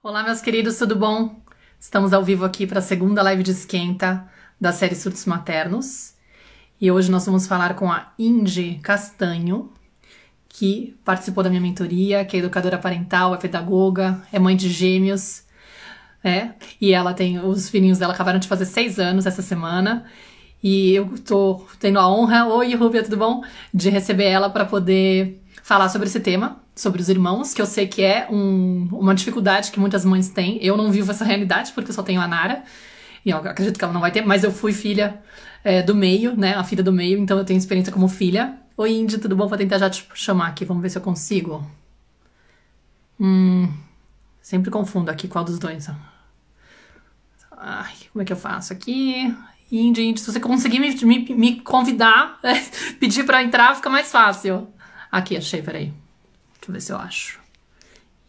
Olá, meus queridos, tudo bom? Estamos ao vivo aqui para a segunda live de esquenta da série Surtos Maternos. E hoje nós vamos falar com a Indy Castanho, que participou da minha mentoria, que é educadora parental, é pedagoga, é mãe de gêmeos, e ela tem, os filhinhos dela acabaram de fazer 6 anos essa semana. E eu tô tendo a honra, oi Rúbia, tudo bom? De receber ela para poder falar sobre esse tema, sobre os irmãos, que eu sei que é uma dificuldade que muitas mães têm. Eu não vivo essa realidade porque eu só tenho a Nara, e eu acredito que ela não vai ter, mas eu fui filha do meio, né? A filha do meio, então eu tenho experiência como filha. Oi Indy, tudo bom? Vou tentar já te chamar aqui, vamos ver se eu consigo. Sempre confundo aqui qual dos dois. Ai, como é que eu faço aqui? Indy, se você conseguir me convidar, pedir pra entrar, fica mais fácil. Aqui, achei, peraí. Deixa eu ver se eu acho.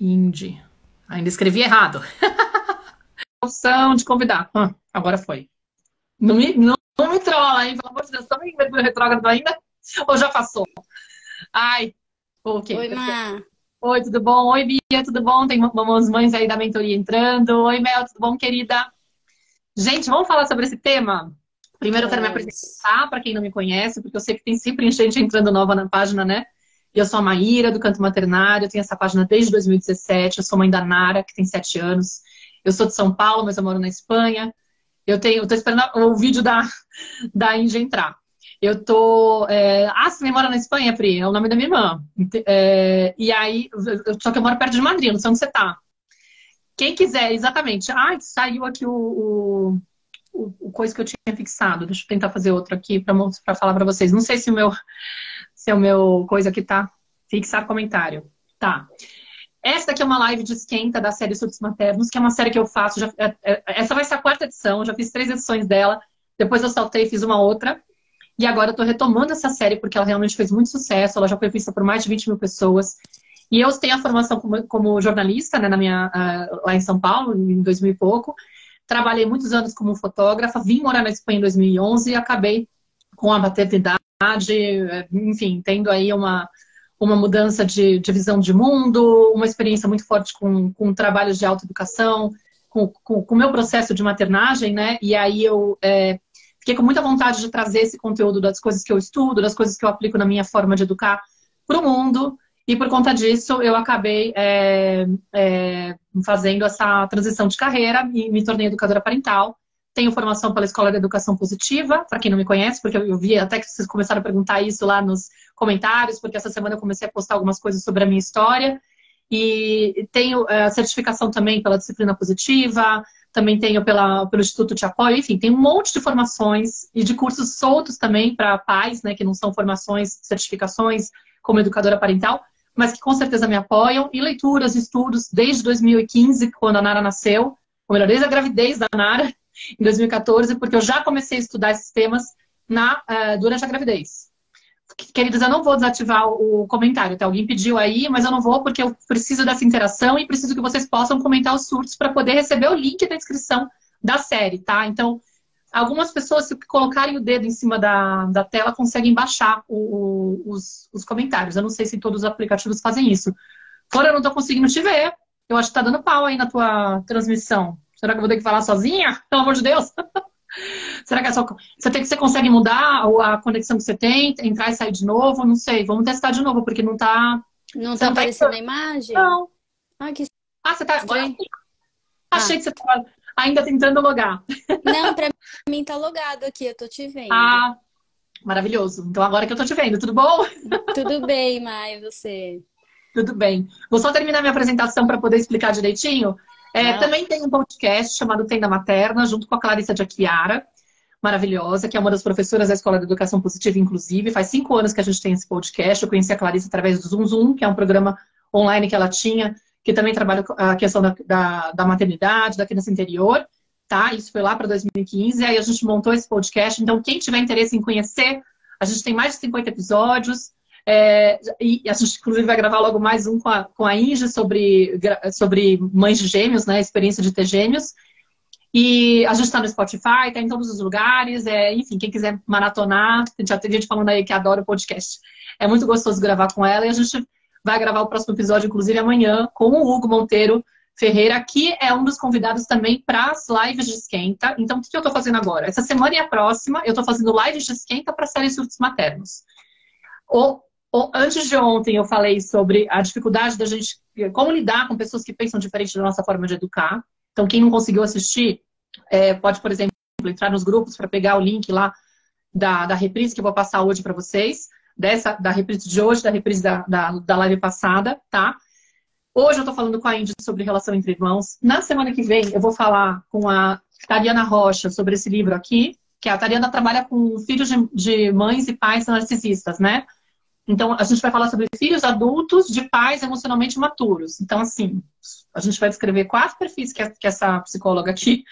Indy. Ainda escrevi errado. Opção de convidar. Agora foi. Não me trola, hein? Pelo amor de Deus, estamos em Mercúrio retrógrado ainda? Ou já passou? Ai, ok. Oi, Má. Oi, tudo bom? Oi, Bia, tudo bom? Tem umas mães aí da mentoria entrando. Oi, Mel, tudo bom, querida? Gente, vamos falar sobre esse tema? Primeiro eu quero me apresentar para quem não me conhece, porque eu sei que tem sempre gente entrando nova na página, né? Eu sou a Maíra, do Canto Maternário, eu tenho essa página desde 2017, eu sou mãe da Nara, que tem 7 anos. Eu sou de São Paulo, mas eu moro na Espanha. Eu tô esperando o vídeo da Indy entrar. Você mora na Espanha, Pri? É o nome da minha irmã. E aí, só que eu moro perto de Madrid, não sei onde você tá. Quem quiser, exatamente. Ai, saiu aqui o coisa que eu tinha fixado. Deixa eu tentar fazer outro aqui para falar para vocês. Não sei se o meu coisa aqui tá fixar comentário. Tá. Essa daqui é uma live de esquenta da série Surtos Maternos, que é uma série que eu faço. Essa vai ser a 4ª edição, já fiz 3 edições dela. Depois eu saltei e fiz uma outra. E agora eu tô retomando essa série porque ela realmente fez muito sucesso. Ela já foi vista por mais de 20 mil pessoas. E eu tenho a formação como jornalista, né, lá em São Paulo, em 2000 e pouco. Trabalhei muitos anos como fotógrafa, vim morar na Espanha em 2011 e acabei com a maternidade, enfim, tendo aí uma mudança de visão de mundo, uma experiência muito forte com trabalhos de autoeducação, com o meu processo de maternagem, né? E aí eu fiquei com muita vontade de trazer esse conteúdo das coisas que eu estudo, das coisas que eu aplico na minha forma de educar para o mundo. E por conta disso, eu acabei fazendo essa transição de carreira e me tornei educadora parental. Tenho formação pela Escola de Educação Positiva, para quem não me conhece, porque eu vi até que vocês começaram a perguntar isso lá nos comentários, porque essa semana eu comecei a postar algumas coisas sobre a minha história. E tenho a certificação também pela Disciplina Positiva, também tenho pelo Instituto de Apoio, enfim, tem um monte de formações e de cursos soltos também para pais, né, que não são formações, certificações como educadora parental, mas que com certeza me apoiam, e leituras, estudos, desde 2015, quando a Nara nasceu, ou melhor, desde a gravidez da Nara, em 2014, porque eu já comecei a estudar esses temas durante a gravidez. Queridos, eu não vou desativar o comentário, tá? Alguém pediu aí, mas eu não vou porque eu preciso dessa interação e preciso que vocês possam comentar os surtos para poder receber o link da inscrição da série, tá? Então, algumas pessoas, se colocarem o dedo em cima da tela, conseguem baixar os comentários. Eu não sei se todos os aplicativos fazem isso. Fora, eu não tô conseguindo te ver. Eu acho que tá dando pau aí na tua transmissão. Será que eu vou ter que falar sozinha? Pelo amor de Deus! Será que é só... Você consegue mudar a conexão que você tem? Entrar e sair de novo? Não sei. Vamos testar de novo, porque não tá... Não tá aparecendo a imagem? Não. Que você tá... estranho. Achei que você tava ainda tentando logar. Não, pra mim tá logado aqui, eu tô te vendo. Ah, maravilhoso. Então agora que eu tô te vendo, tudo bom? Tudo bem, Mai, você? Tudo bem. Vou só terminar minha apresentação para poder explicar direitinho. Também tem um podcast chamado Tenda Materna, junto com a Clarissa de Aquiara, maravilhosa, que é uma das professoras da Escola de Educação Positiva, inclusive. Faz 5 anos que a gente tem esse podcast. Eu conheci a Clarissa através do Zoom Zoom, que é um programa online que ela tinha, que também trabalha a questão da maternidade, da criança interior, tá? Isso foi lá para 2015, aí a gente montou esse podcast. Então, quem tiver interesse em conhecer, a gente tem mais de 50 episódios. E a gente, inclusive, vai gravar logo mais um com a Indy sobre mães de gêmeos, né? A experiência de ter gêmeos. E a gente está no Spotify, está em todos os lugares. Enfim, quem quiser maratonar, já tem gente falando aí que adora o podcast. É muito gostoso gravar com ela e a gente vai gravar o próximo episódio, inclusive, amanhã, com o Hugo Monteiro, Ferreira, que é um dos convidados também para as lives de esquenta. Então, o que eu estou fazendo agora? Essa semana e a próxima, eu estou fazendo lives de esquenta para a série Surtos Maternos. Antes de ontem, eu falei sobre a dificuldade da gente, como lidar com pessoas que pensam diferente da nossa forma de educar. Então, quem não conseguiu assistir, pode, por exemplo, entrar nos grupos para pegar o link lá da reprise que eu vou passar hoje para vocês. Da reprise de hoje, da reprise da live passada, tá? Hoje eu tô falando com a Índia sobre relação entre irmãos. Na semana que vem eu vou falar com a Tariana Rocha sobre esse livro aqui, que a Tariana trabalha com filhos de mães e pais narcisistas, né? Então a gente vai falar sobre filhos adultos de pais emocionalmente imaturos. Então, assim, a gente vai descrever 4 perfis que essa psicóloga aqui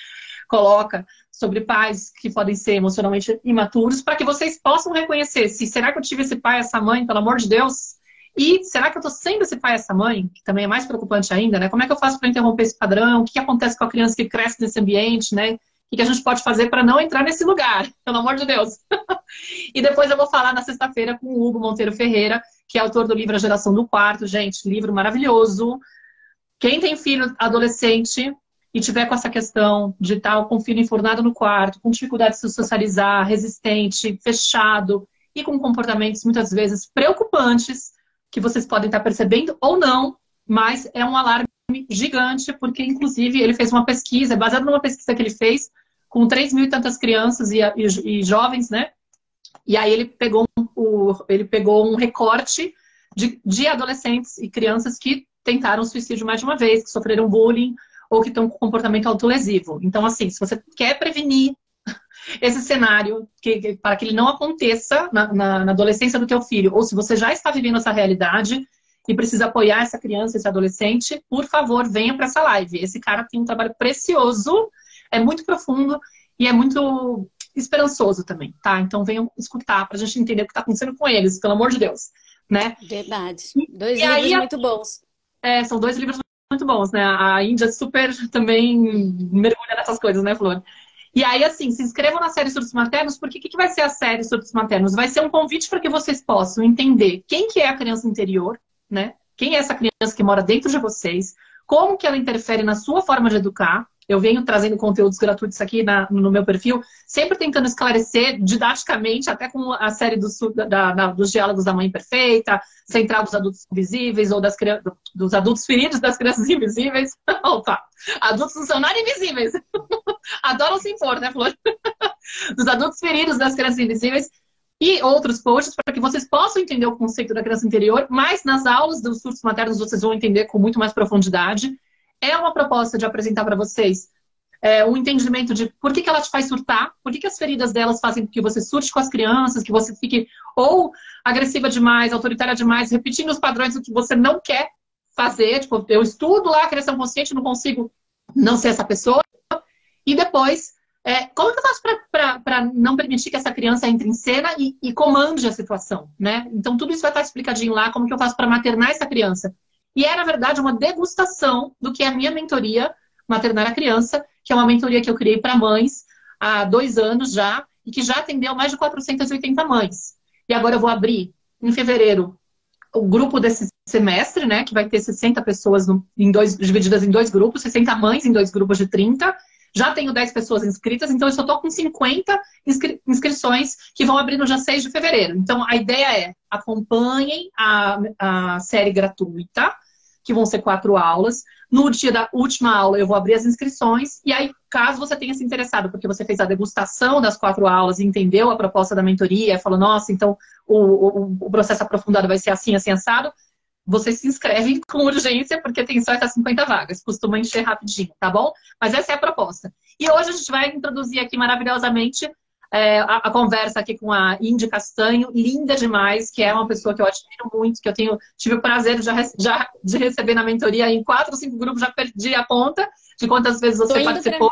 coloca sobre pais que podem ser emocionalmente imaturos, para que vocês possam reconhecer se será que eu tive esse pai, essa mãe, pelo amor de Deus? E será que eu tô sendo esse pai, essa mãe? Que também é mais preocupante ainda, né? Como é que eu faço para interromper esse padrão? O que acontece com a criança que cresce nesse ambiente, né? O que a gente pode fazer para não entrar nesse lugar? Pelo amor de Deus. E depois eu vou falar na sexta-feira com o Hugo Monteiro Ferreira, que é autor do livro A Geração do Quarto. Gente, livro maravilhoso. Quem tem filho adolescente e tiver com essa questão de estar com o filho enfurnado no quarto, com dificuldade de se socializar, resistente, fechado e com comportamentos muitas vezes preocupantes, que vocês podem estar percebendo ou não, mas é um alarme gigante, porque inclusive ele fez uma pesquisa, baseado numa pesquisa que ele fez com 3 mil e tantas crianças e jovens, né? E aí ele pegou um recorte de adolescentes e crianças que tentaram suicídio mais de uma vez, que sofreram bullying ou que estão com comportamento autolesivo. Então, assim, se você quer prevenir esse cenário para que ele não aconteça na adolescência do teu filho, ou se você já está vivendo essa realidade e precisa apoiar essa criança, esse adolescente, por favor, venha para essa live. Esse cara tem um trabalho precioso, é muito profundo e é muito esperançoso também, tá? Então venham escutar para a gente entender o que está acontecendo com eles, pelo amor de Deus, né? Verdade. 2 livros muito bons. São 2 livros muito bons, né? A Índia super também mergulha nessas coisas, né, Flor? E aí, assim, se inscrevam na série Surtos Maternos, porque o que vai ser a série Surtos Maternos? Vai ser um convite para que vocês possam entender quem que é a criança interior, né? Quem é essa criança que mora dentro de vocês, como que ela interfere na sua forma de educar. Eu venho trazendo conteúdos gratuitos aqui no meu perfil, sempre tentando esclarecer didaticamente, até com a série dos diálogos da Mãe Perfeita, Central dos Adultos Invisíveis, ou dos adultos feridos das crianças invisíveis. Opa! Adultos não são nada invisíveis. Adoram se impor, né, Flor? Dos adultos feridos das crianças invisíveis. E outros posts para que vocês possam entender o conceito da criança interior, mas nas aulas dos surtos maternos vocês vão entender com muito mais profundidade. É uma proposta de apresentar para vocês um entendimento de por que ela te faz surtar, por que as feridas delas fazem com que você surte com as crianças, que você fique ou agressiva demais, autoritária demais, repetindo os padrões do que você não quer fazer. Tipo, eu estudo lá a criação consciente, não consigo não ser essa pessoa. E depois, como que eu faço para não permitir que essa criança entre em cena e comande a situação, né? Então tudo isso vai estar explicadinho lá, como que eu faço para maternar essa criança. E é, na verdade, uma degustação do que é a minha mentoria Maternar a Criança, que é uma mentoria que eu criei para mães há 2 anos já, e que já atendeu mais de 480 mães. E agora eu vou abrir, em fevereiro, o grupo desse semestre, né, que vai ter 60 pessoas divididas em 2 grupos, 60 mães em 2 grupos de 30. Já tenho 10 pessoas inscritas, então eu só estou com 50 inscrições que vão abrir no dia 6 de fevereiro. Então a ideia é, acompanhem a série gratuita, que vão ser 4 aulas. No dia da última aula eu vou abrir as inscrições, e aí caso você tenha se interessado, porque você fez a degustação das 4 aulas e entendeu a proposta da mentoria, falou, nossa, então o processo aprofundado vai ser assim, assim, assado, você se inscreve com urgência, porque tem só essas 50 vagas. Costuma encher rapidinho, tá bom? Mas essa é a proposta. E hoje a gente vai introduzir aqui maravilhosamente a conversa aqui com a Índia Castanho, linda demais, que é uma pessoa que eu admiro muito, que eu tive o prazer de receber na mentoria em 4 ou 5 grupos, já perdi a conta de quantas vezes você participou.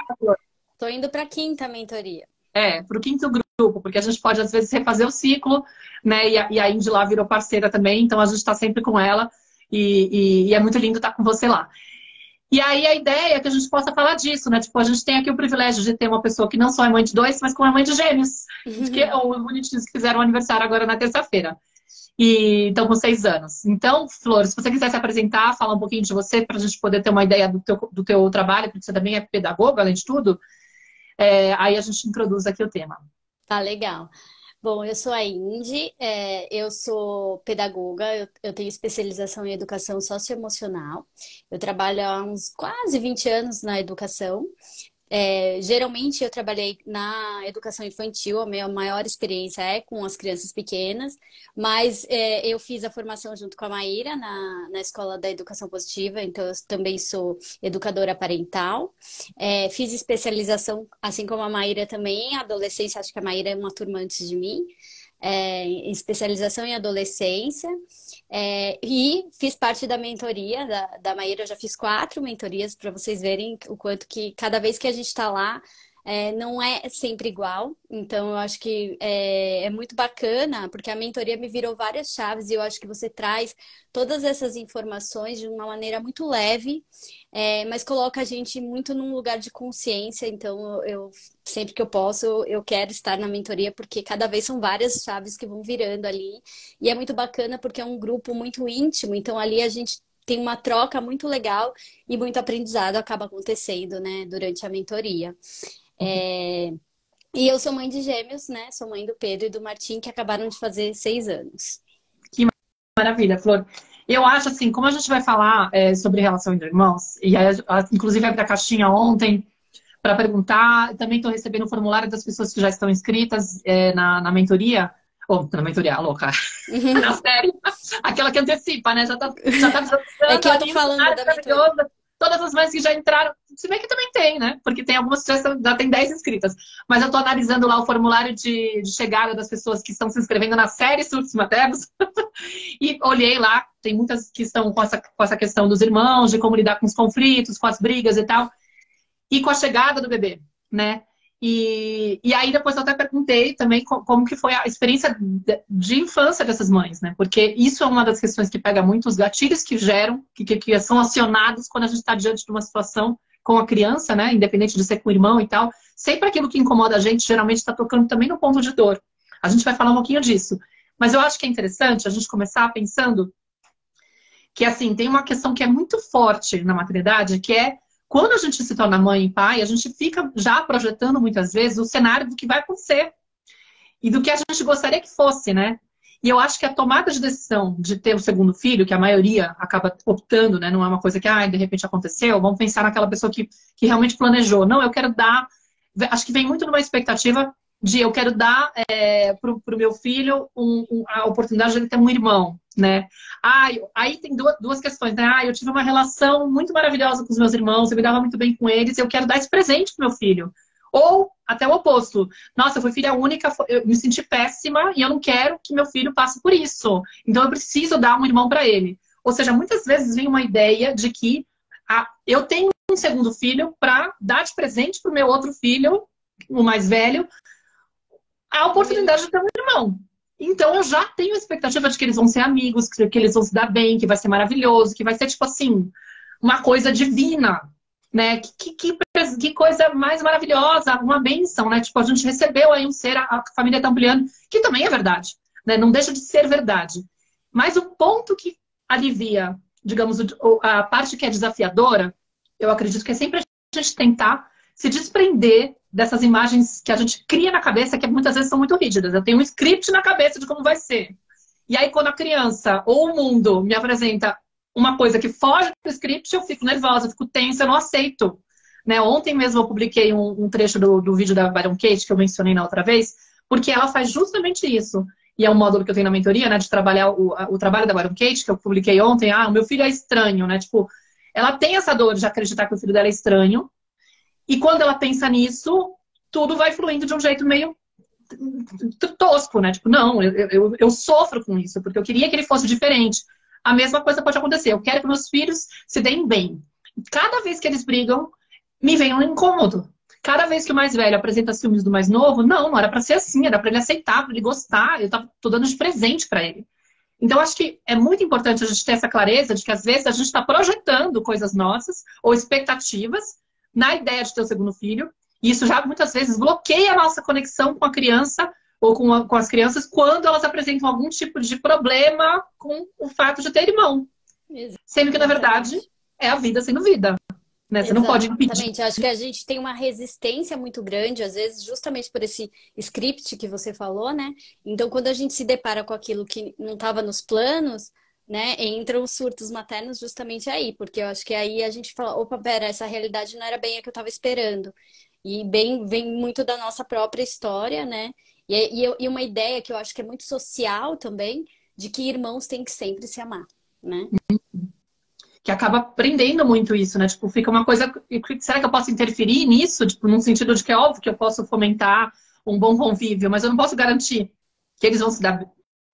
Tô indo para a 5ª mentoria. Para o 5º grupo, porque a gente pode, às vezes, refazer o ciclo, né? E a Indy lá virou parceira também, então a gente está sempre com ela e é muito lindo estar com você lá. E aí a ideia é que a gente possa falar disso, né? Tipo, a gente tem aqui o privilégio de ter uma pessoa que não só é mãe de 2, mas como é mãe de gêmeos, que os bonitinhos que fizeram aniversário agora na terça-feira. E estão com 6 anos. Então, Flor, se você quiser se apresentar, falar um pouquinho de você, para a gente poder ter uma ideia do teu trabalho, porque você também é pedagoga, além de tudo, aí a gente introduz aqui o tema. Tá legal. Bom, eu sou a Indy, eu sou pedagoga, eu tenho especialização em educação socioemocional. Eu trabalho há uns quase 20 anos na educação. Geralmente eu trabalhei na educação infantil, a minha maior experiência é com as crianças pequenas, mas eu fiz a formação junto com a Maíra na Escola da Educação Positiva, então eu também sou educadora parental. Fiz especialização, assim como a Maíra também, em adolescência, acho que a Maíra é uma turma antes de mim, em especialização em adolescência. E fiz parte da mentoria da Maíra, eu já fiz 4 mentorias para vocês verem o quanto que cada vez que a gente está lá, não é sempre igual. Então eu acho que é muito bacana, porque a mentoria me virou várias chaves e eu acho que você traz todas essas informações de uma maneira muito leve, mas coloca a gente muito num lugar de consciência. Então eu sempre que eu posso, eu quero estar na mentoria, porque cada vez são várias chaves que vão virando ali. E é muito bacana porque é um grupo muito íntimo, então ali a gente tem uma troca muito legal e muito aprendizado acaba acontecendo, né, durante a mentoria. E eu sou mãe de gêmeos, né? Sou mãe do Pedro e do Martim, que acabaram de fazer 6 anos. Que maravilha, Flor. Eu acho assim, como a gente vai falar sobre relação entre irmãos, e aí, inclusive abri a caixinha ontem para perguntar, também estou recebendo o formulário das pessoas que já estão inscritas na mentoria, ou na mentoria, louca, na série, aquela que antecipa, né? Já tá É que eu tô falando da mentoria. Todas as mães que já entraram, se bem que também tem, né? Porque tem algumas que já tem 10 inscritas. Mas eu tô analisando lá o formulário de chegada das pessoas que estão se inscrevendo na série Surtos Maternos. E olhei lá, tem muitas que estão com essa questão dos irmãos, de como lidar com os conflitos, com as brigas e tal. E com a chegada do bebê, né? E aí depois eu até perguntei também como que foi a experiência de infância dessas mães, né? Porque isso é uma das questões que pega muito, os gatilhos que geram, que são acionados quando a gente está diante de uma situação com a criança, né? Independente de ser com o irmão e tal. Sempre aquilo que incomoda a gente, geralmente está tocando também no ponto de dor. A gente vai falar um pouquinho disso. Mas eu acho que é interessante a gente começar pensando que, assim, tem uma questão que é muito forte na maternidade, que é quando a gente se torna mãe e pai, a gente fica já projetando muitas vezes o cenário do que vai acontecer e do que a gente gostaria que fosse, né? E eu acho que a tomada de decisão de ter o segundo filho, que a maioria acaba optando, né? Não é uma coisa que, de repente aconteceu, vamos pensar naquela pessoa que realmente planejou. Não, eu quero dar... Acho que vem muito numa expectativa de eu quero dar pro meu filho a oportunidade de ele ter um irmão, né? Aí tem duas questões, né? Eu tive uma relação muito maravilhosa com os meus irmãos, eu me dava muito bem com eles, eu quero dar esse presente pro meu filho. Ou até o oposto. Nossa, eu fui filha única, eu me senti péssima e eu não quero que meu filho passe por isso. Então eu preciso dar um irmão para ele. Ou seja, muitas vezes vem uma ideia de que eu tenho um segundo filho para dar de presente pro meu outro filho, o mais velho, a oportunidade de ter um irmão. Então eu já tenho a expectativa de que eles vão ser amigos, que eles vão se dar bem, que vai ser maravilhoso, que vai ser, tipo assim, uma coisa divina, né? Que coisa mais maravilhosa, uma bênção, né? Tipo, a gente recebeu aí um ser, a família tá ampliando, que também é verdade, né? Não deixa de ser verdade. Mas o ponto que alivia, digamos, a parte que é desafiadora, eu acredito que é sempre a gente tentar se desprender dessas imagens que a gente cria na cabeça, que muitas vezes são muito rígidas. Eu tenho um script na cabeça de como vai ser. E aí, quando a criança ou o mundo me apresenta uma coisa que foge do script, eu fico nervosa, eu fico tensa, eu não aceito. Né? Ontem mesmo eu publiquei um trecho do vídeo da Byron Katie, que eu mencionei na outra vez, porque ela faz justamente isso. E é um módulo que eu tenho na mentoria, né? De trabalhar o trabalho da Byron Katie, que eu publiquei ontem. O meu filho é estranho, né? Tipo, ela tem essa dor de acreditar que o filho dela é estranho. E quando ela pensa nisso, tudo vai fluindo de um jeito meio tosco, né? Tipo, não, eu sofro com isso, porque eu queria que ele fosse diferente. A mesma coisa pode acontecer. Eu quero que meus filhos se deem bem. Cada vez que eles brigam, me vem um incômodo. Cada vez que o mais velho apresenta ciúmes do mais novo, não era pra ser assim, era pra ele aceitar, pra ele gostar. Eu tô dando de presente pra ele. Então, acho que é muito importante a gente ter essa clareza de que, às vezes, a gente está projetando coisas nossas ou expectativas na ideia de ter o segundo filho. E isso já, muitas vezes, bloqueia a nossa conexão com a criança ou com as crianças quando elas apresentam algum tipo de problema com o fato de ter irmão. Sendo que, na verdade, é a vida sendo vida. Né? Você não pode impedir. Exatamente. Acho que a gente tem uma resistência muito grande, às vezes, justamente por esse script que você falou, né? Então, quando a gente se depara com aquilo que não estava nos planos, né? Entram os surtos maternos justamente aí, porque eu acho que aí a gente fala, opa, pera, essa realidade não era bem a que eu estava esperando. E vem muito da nossa própria história, né? E uma ideia que eu acho que é muito social também, de que irmãos têm que sempre se amar, né? Que acaba aprendendo muito isso, né? Tipo, fica uma coisa. Será que eu posso interferir nisso? Tipo, num sentido de que é óbvio que eu posso fomentar um bom convívio, mas eu não posso garantir que eles vão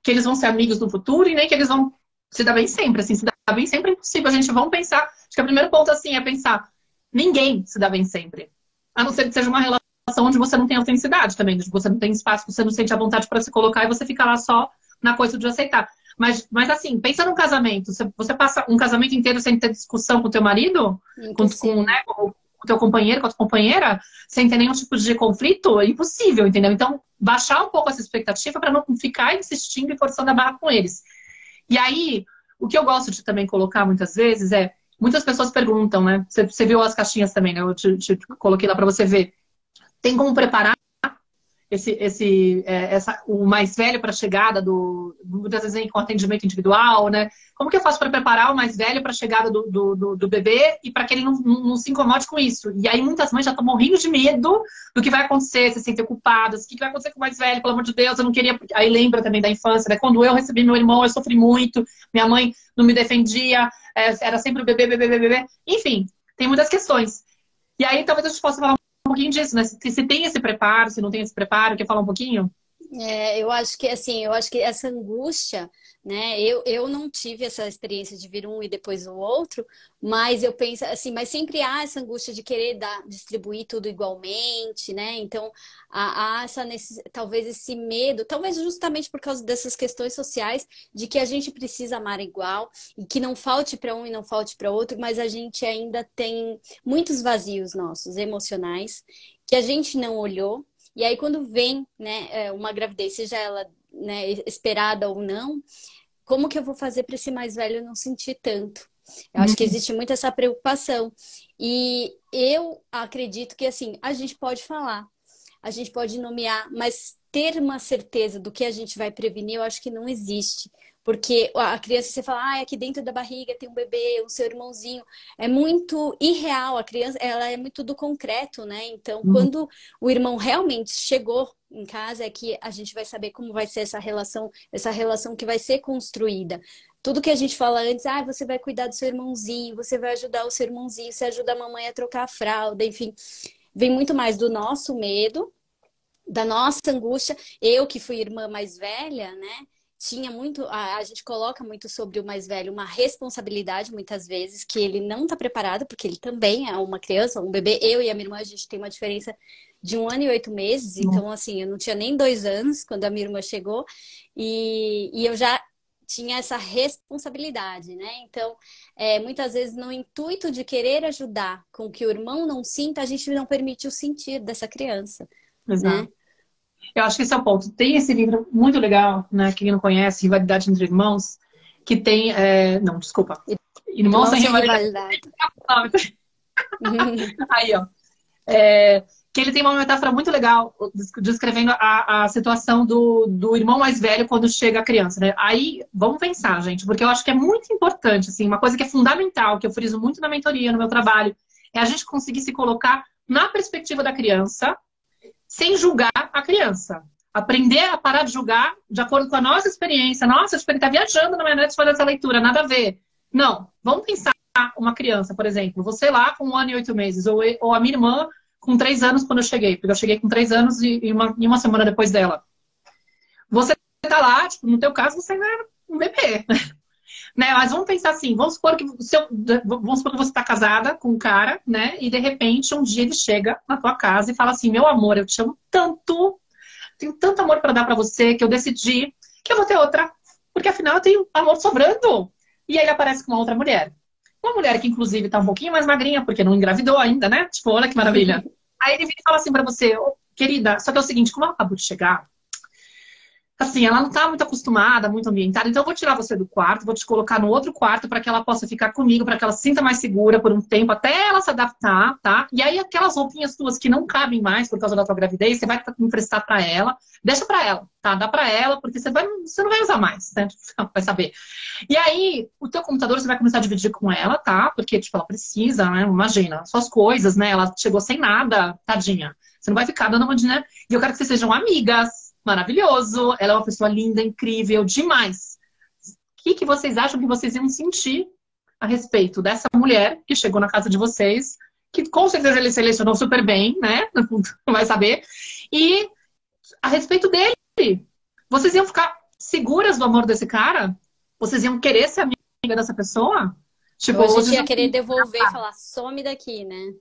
que eles vão ser amigos no futuro e nem que eles vão se dar bem sempre. Assim, se dar bem sempre é impossível. A gente vamos pensar. Acho que o primeiro ponto, assim, é pensar: ninguém se dá bem sempre. A não ser que seja uma relação onde você não tem autenticidade também, onde você não tem espaço, você não sente a vontade para se colocar e você fica lá só na coisa de aceitar. Mas assim, pensa num casamento. Você passa um casamento inteiro sem ter discussão com o teu marido, né, com o teu companheiro, com a tua companheira, sem ter nenhum tipo de conflito, é impossível, entendeu? Então, baixar um pouco essa expectativa para não ficar insistindo e forçando a barra com eles. E aí, o que eu gosto de também colocar muitas vezes é, muitas pessoas perguntam, né? Você viu as caixinhas também, né? Eu te coloquei lá para você ver. Tem como preparar o mais velho para a chegada muitas vezes com atendimento individual, né? Como que eu faço para preparar o mais velho para a chegada do bebê e para que ele não se incomode com isso? E aí muitas mães já estão morrendo de medo do que vai acontecer, se sentem culpadas, o que vai acontecer com o mais velho, pelo amor de Deus, eu não queria... Aí lembra também da infância, né? Quando eu recebi meu irmão, eu sofri muito, minha mãe não me defendia, era sempre o bebê, bebê, bebê, bebê. Enfim, tem muitas questões. E aí talvez a gente possa falar um pouquinho disso, né? Se tem esse preparo, se não tem esse preparo, quer falar um pouquinho? Eu acho que assim, eu acho que essa angústia, né? Eu não tive essa experiência de vir um e depois o outro, mas eu penso assim, mas sempre há essa angústia de querer distribuir tudo igualmente, né? Então há essa talvez esse medo, talvez justamente por causa dessas questões sociais, de que a gente precisa amar igual e que não falte para um e não falte para outro, mas a gente ainda tem muitos vazios nossos emocionais que a gente não olhou. E aí, quando vem, né, uma gravidez, seja ela, né, esperada ou não, como que eu vou fazer para esse mais velho não sentir tanto? Eu acho que existe muito essa preocupação. E eu acredito que, assim, a gente pode falar, a gente pode nomear, mas ter uma certeza do que a gente vai prevenir, eu acho que não existe. Porque a criança, você fala, aqui dentro da barriga tem um bebê, o seu irmãozinho. É muito irreal. A criança, ela é muito do concreto, né? Então, quando o irmão realmente chegou em casa, é que a gente vai saber como vai ser essa relação que vai ser construída. Tudo que a gente fala antes, você vai cuidar do seu irmãozinho, você vai ajudar o seu irmãozinho, você ajuda a mamãe a trocar a fralda, enfim. Vem muito mais do nosso medo, da nossa angústia. Eu, que fui irmã mais velha, né? Tinha muito, a gente coloca muito sobre o mais velho uma responsabilidade, muitas vezes, que ele não está preparado, porque ele também é uma criança, um bebê. Eu e a minha irmã, a gente tem uma diferença de 1 ano e 8 meses, então, assim, eu não tinha nem 2 anos quando a minha irmã chegou, e eu já tinha essa responsabilidade, né? Então, muitas vezes, no intuito de querer ajudar com que o irmão não sinta, a gente não permite o sentir dessa criança. Exato. Né? Eu acho que esse é o ponto. Tem esse livro muito legal, né? Quem não conhece, Rivalidade entre Irmãos, que tem... Não, desculpa. Irmãos sem rivalidade. Aí, ó. Que ele tem uma metáfora muito legal descrevendo a situação do irmão mais velho quando chega a criança, né? Aí, vamos pensar, gente, porque eu acho que é muito importante, assim, uma coisa que é fundamental, que eu friso muito na mentoria, no meu trabalho, é a gente conseguir se colocar na perspectiva da criança, sem julgar a criança. Aprender a parar de julgar de acordo com a nossa experiência. Nossa, ele tá viajando na maionese fazer essa leitura, nada a ver. Não, vamos pensar uma criança, por exemplo. Você lá com 1 ano e 8 meses, ou a minha irmã com 3 anos quando eu cheguei, porque eu cheguei com 3 anos e uma semana depois dela. Você tá lá, tipo, no teu caso, você ainda era um bebê. Né? Mas vamos pensar assim, vamos supor que você está casada com um cara, né? E de repente um dia ele chega na tua casa e fala assim, meu amor, eu te amo tanto, tenho tanto amor para dar para você que eu decidi que eu vou ter outra, porque afinal eu tenho amor sobrando. E aí ele aparece com uma outra mulher. Uma mulher que inclusive tá um pouquinho mais magrinha, porque não engravidou ainda, né? Tipo, olha que maravilha. Aí ele vem e fala assim para você, querida, só que é o seguinte, como ela acabou de chegar, assim, ela não tá muito acostumada, muito ambientada, então eu vou tirar você do quarto, vou te colocar no outro quarto para que ela possa ficar comigo, para que ela se sinta mais segura por um tempo, até ela se adaptar, tá? E aí aquelas roupinhas tuas que não cabem mais por causa da tua gravidez, você vai emprestar para ela, deixa para ela, tá? Dá para ela, porque você não vai usar mais, né? Vai saber. E aí, o teu computador você vai começar a dividir com ela, tá? Porque, tipo, ela precisa, né? Imagina, suas coisas, né? Ela chegou sem nada, tadinha. Você não vai ficar dando uma, né? E eu quero que vocês sejam amigas. Maravilhoso. Ela é uma pessoa linda, incrível, demais. O que vocês acham que vocês iam sentir a respeito dessa mulher que chegou na casa de vocês, que com certeza ele selecionou super bem, né? Não vai saber. E a respeito dele, vocês iam ficar seguras do amor desse cara? Vocês iam querer ser amiga dessa pessoa? Tipo, Ou a gente vocês ia iam... querer devolver e falar, some daqui, né?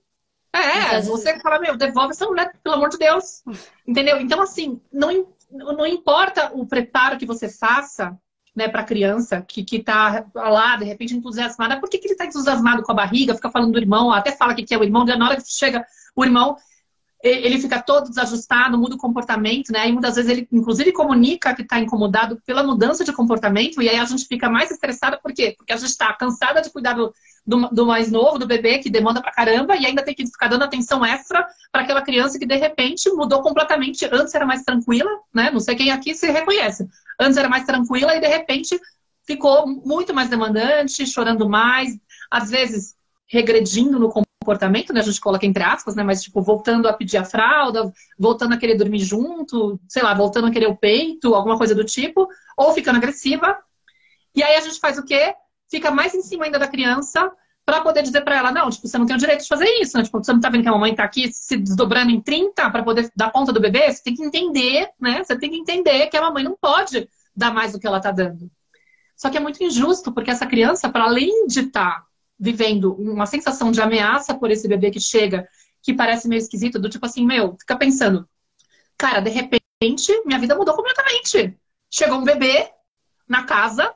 É, Muitas vezes. você fala, meu, devolve essa mulher, pelo amor de Deus. Entendeu? Então, assim, não importa o preparo que você faça, né, pra criança que tá lá, de repente, entusiasmada. Por que ele tá entusiasmado com a barriga? Fica falando do irmão, até fala que é o irmão, na hora que chega o irmão, ele fica todo desajustado, muda o comportamento, né? E muitas vezes ele, inclusive, comunica que está incomodado pela mudança de comportamento, e aí a gente fica mais estressada, por quê? Porque a gente está cansada de cuidar do mais novo, do bebê, que demanda pra caramba, e ainda tem que ficar dando atenção extra para aquela criança que, de repente, mudou completamente. Antes era mais tranquila, né? Não sei quem aqui se reconhece. Antes era mais tranquila e, de repente, ficou muito mais demandante, chorando mais, às vezes regredindo no comportamento, né? A gente coloca entre aspas, né? Mas, tipo, voltando a pedir a fralda, voltando a querer dormir junto, sei lá, voltando a querer o peito, alguma coisa do tipo, ou ficando agressiva. E aí a gente faz o quê? Fica mais em cima ainda da criança pra poder dizer pra ela, não, tipo, você não tem o direito de fazer isso, né? Tipo, você não tá vendo que a mamãe tá aqui se desdobrando em 30 pra poder dar conta do bebê? Você tem que entender, né? Você tem que entender que a mamãe não pode dar mais do que ela tá dando. Só que é muito injusto, porque essa criança, para além de estar vivendo uma sensação de ameaça por esse bebê que chega, que parece meio esquisito, do tipo assim, meu, fica pensando, cara, de repente, minha vida mudou completamente. Chegou um bebê na casa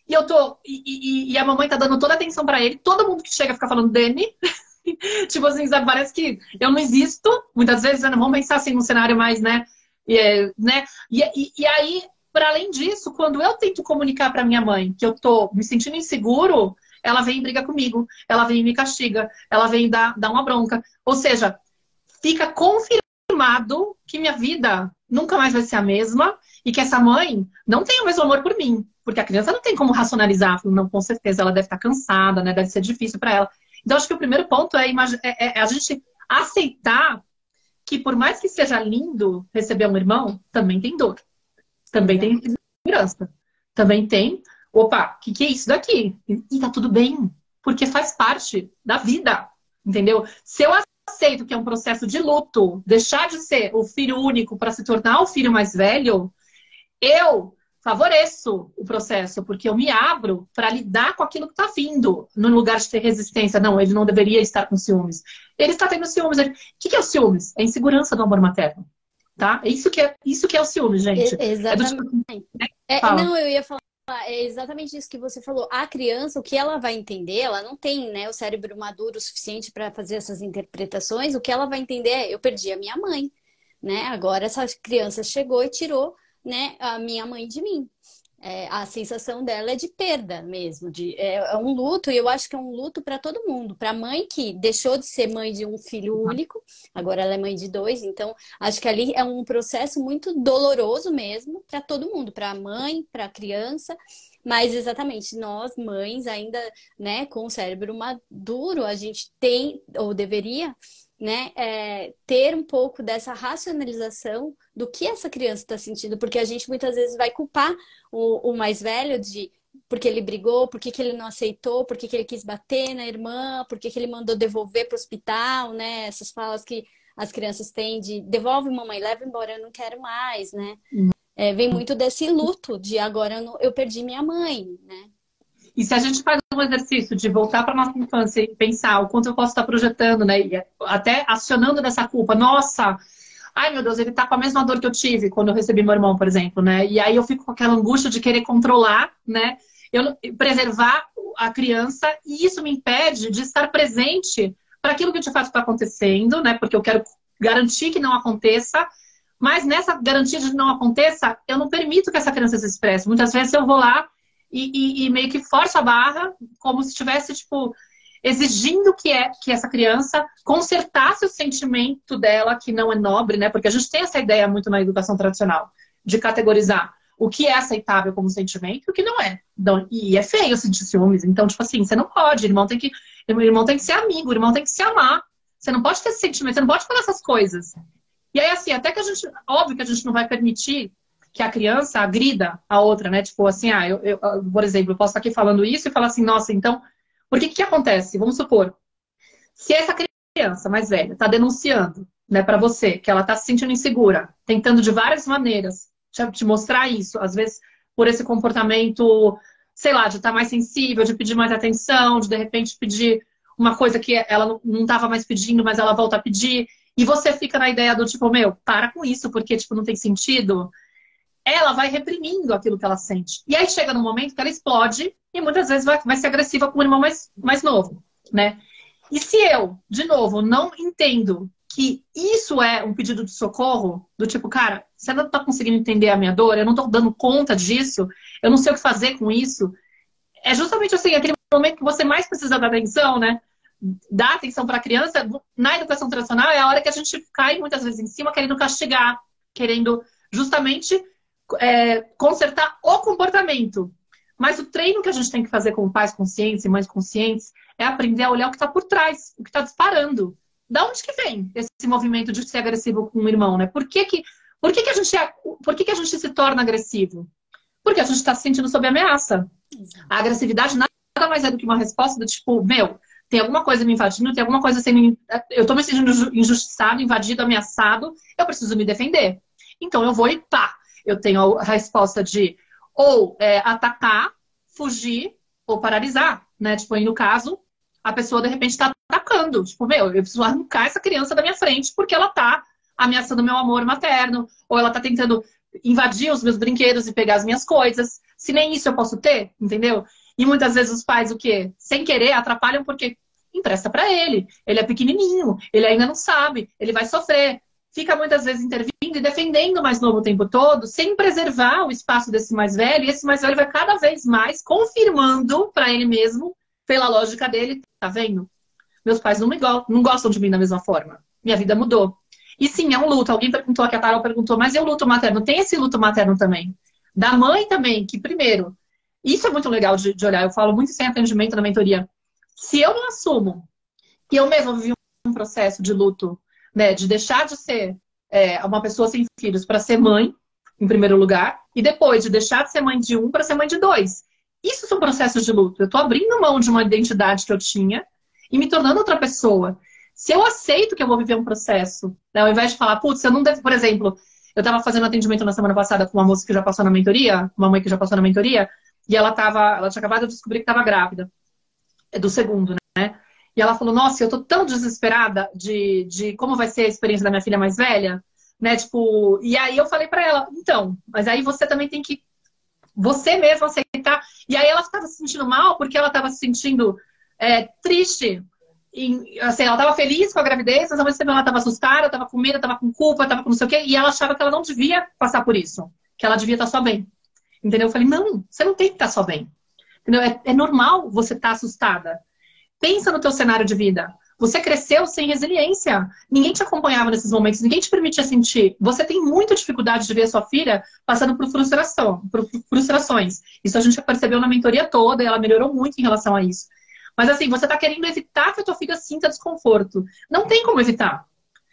e eu tô. E a mamãe tá dando toda a atenção pra ele, todo mundo que chega fica falando dele. Tipo assim, sabe, parece que eu não existo. Muitas vezes, né, vamos pensar assim num cenário mais, né? Né? E aí, para além disso, quando eu tento comunicar pra minha mãe que eu tô me sentindo inseguro, ela vem e briga comigo, ela vem e me castiga, ela vem dar uma bronca. Ou seja, fica confirmado que minha vida nunca mais vai ser a mesma e que essa mãe não tem o mesmo amor por mim. Porque a criança não tem como racionalizar. Não, com certeza, ela deve estar cansada, né? Deve ser difícil para ela. Então, acho que o primeiro ponto é a gente aceitar que, por mais que seja lindo receber um irmão, também tem dor. Também tem insegurança. Também tem, opa, o que é isso daqui? E tá tudo bem, porque faz parte da vida, entendeu? Se eu aceito que é um processo de luto, deixar de ser o filho único para se tornar o filho mais velho, eu favoreço o processo, porque eu me abro para lidar com aquilo que está vindo, no lugar de ter resistência. Não, ele não deveria estar com ciúmes. Ele está tendo ciúmes. O que é o ciúmes? É a insegurança do amor materno. Tá? Isso que é o ciúme, gente. Exatamente. Fala. Não, eu ia falar, é exatamente isso que você falou. A criança, o que ela vai entender, ela não tem, né, o cérebro maduro o suficiente para fazer essas interpretações. O que ela vai entender é, eu perdi a minha mãe, né? Agora essa criança chegou e tirou, né, a minha mãe de mim. A sensação dela é de perda mesmo, é um luto, e eu acho que é um luto para todo mundo. Para a mãe que deixou de ser mãe de um filho único, agora ela é mãe de dois, então acho que ali é um processo muito doloroso mesmo para todo mundo, para a mãe, para a criança. Mas exatamente, nós mães ainda, né, com o cérebro maduro, a gente tem, ou deveria, né, ter um pouco dessa racionalização do que essa criança está sentindo, porque a gente muitas vezes vai culpar o mais velho de porque ele brigou, porque que ele não aceitou, porque que ele quis bater na irmã, porque que ele mandou devolver para o hospital, né? Essas falas que as crianças têm de devolve, mamãe, leva embora, eu não quero mais, né? Vem muito desse luto de agora eu perdi minha mãe, né? E se a gente faz um exercício de voltar para nossa infância e pensar o quanto eu posso estar projetando, né? E até acionando dessa culpa, nossa, ai meu Deus, ele tá com a mesma dor que eu tive quando eu recebi meu irmão, por exemplo, né? E aí eu fico com aquela angústia de querer controlar, né? Preservar a criança, e isso me impede de estar presente para aquilo que de fato está acontecendo, né? Porque eu quero garantir que não aconteça, Mas nessa garantia de que não aconteça, eu não permito que essa criança se expresse. Muitas vezes eu vou lá e meio que forço a barra, como se estivesse, tipo, exigindo que essa criança consertasse o sentimento dela, que não é nobre, né? Porque a gente tem essa ideia muito na educação tradicional, de categorizar o que é aceitável como sentimento e o que não é. Então, e é feio sentir ciúmes. Então, tipo assim, você não pode, o irmão tem que ser amigo, o irmão tem que se amar. Você não pode ter esse sentimento, você não pode falar essas coisas. E aí, assim, até que a gente, óbvio que a gente não vai permitir que a criança agrida a outra, né? Tipo assim, por exemplo, eu posso estar aqui falando isso e falar assim, nossa, então, por que acontece? Vamos supor, se essa criança mais velha está denunciando, né, para você, que ela está se sentindo insegura, tentando de várias maneiras te mostrar isso, às vezes por esse comportamento, sei lá, de estar mais sensível, de pedir mais atenção, de repente pedir uma coisa que ela não estava mais pedindo, mas ela volta a pedir, e você fica na ideia do tipo, meu, para com isso, porque tipo, não tem sentido. Ela vai reprimindo aquilo que ela sente. E aí chega num momento que ela explode e muitas vezes vai ser agressiva com o irmão mais novo, né? E se eu, de novo, não entendo que isso é um pedido de socorro, do tipo, cara, você não tá conseguindo entender a minha dor, eu não tô dando conta disso, eu não sei o que fazer com isso, é justamente assim, aquele momento que você mais precisa dar atenção, né? Dar atenção para a criança, na educação tradicional, é a hora que a gente cai muitas vezes em cima, querendo castigar, querendo justamente consertar o comportamento. Mas o treino que a gente tem que fazer como pais conscientes e mães conscientes é aprender a olhar o que está por trás, o que está disparando. Da onde que vem esse movimento de ser agressivo com o irmão, né? Por que a gente se torna agressivo? Porque a gente está se sentindo sob ameaça. A agressividade nada mais é do que uma resposta do tipo, meu, tem alguma coisa me invadindo, tem alguma coisa sendo... Eu estou me sentindo injustiçado, invadido, ameaçado, eu preciso me defender. Então eu vou e pá! Eu tenho a resposta de ou atacar, fugir ou paralisar, né? Tipo, aí no caso, a pessoa de repente está atacando. Tipo, meu, eu preciso arrancar essa criança da minha frente porque ela está ameaçando meu amor materno, ou ela está tentando invadir os meus brinquedos e pegar as minhas coisas. Se nem isso eu posso ter, entendeu? E muitas vezes os pais, o quê? Sem querer, atrapalham porque empresta para ele. Ele é pequenininho, ele ainda não sabe, ele vai sofrer. Fica muitas vezes intervindo e defendendo o mais novo o tempo todo, sem preservar o espaço desse mais velho. E esse mais velho vai cada vez mais confirmando para ele mesmo, pela lógica dele, tá vendo? Meus pais não gostam de mim da mesma forma. Minha vida mudou. E sim, é um luto. Alguém perguntou aqui, a Carol perguntou, mas e o luto materno? Tem esse luto materno também. Da mãe também, que primeiro, isso é muito legal de olhar. Eu falo muito sem atendimento na mentoria. Se eu não assumo que eu mesma vivi um processo de luto, né, de deixar de ser uma pessoa sem filhos para ser mãe, em primeiro lugar, e depois de deixar de ser mãe de um para ser mãe de dois. Isso são processos de luto. Eu estou abrindo mão de uma identidade que eu tinha e me tornando outra pessoa. Se eu aceito que eu vou viver um processo, né, ao invés de falar, putz, eu não devo... Por exemplo, eu estava fazendo atendimento na semana passada com uma moça que já passou na mentoria, uma mãe que já passou na mentoria, e ela tinha acabado de descobrir que estava grávida. Do segundo, né? E ela falou, nossa, eu tô tão desesperada de como vai ser a experiência da minha filha mais velha, né? Tipo, e aí eu falei pra ela, então, mas aí você também tem que você mesma aceitar. E aí ela estava se sentindo mal porque ela estava se sentindo triste. Assim, ela estava feliz com a gravidez, mas ao mesmo tempo ela estava assustada, estava com medo, estava com culpa, estava com não sei o quê, e ela achava que ela não devia passar por isso, que ela devia estar só bem. Entendeu? Eu falei, não, você não tem que estar só bem. Entendeu? É normal você estar assustada. Pensa no teu cenário de vida. Você cresceu sem resiliência. Ninguém te acompanhava nesses momentos, ninguém te permitia sentir. Você tem muita dificuldade de ver a sua filha passando por frustrações. Isso a gente já percebeu na mentoria toda e ela melhorou muito em relação a isso. Mas assim, você está querendo evitar que a tua filha sinta desconforto. Não tem como evitar.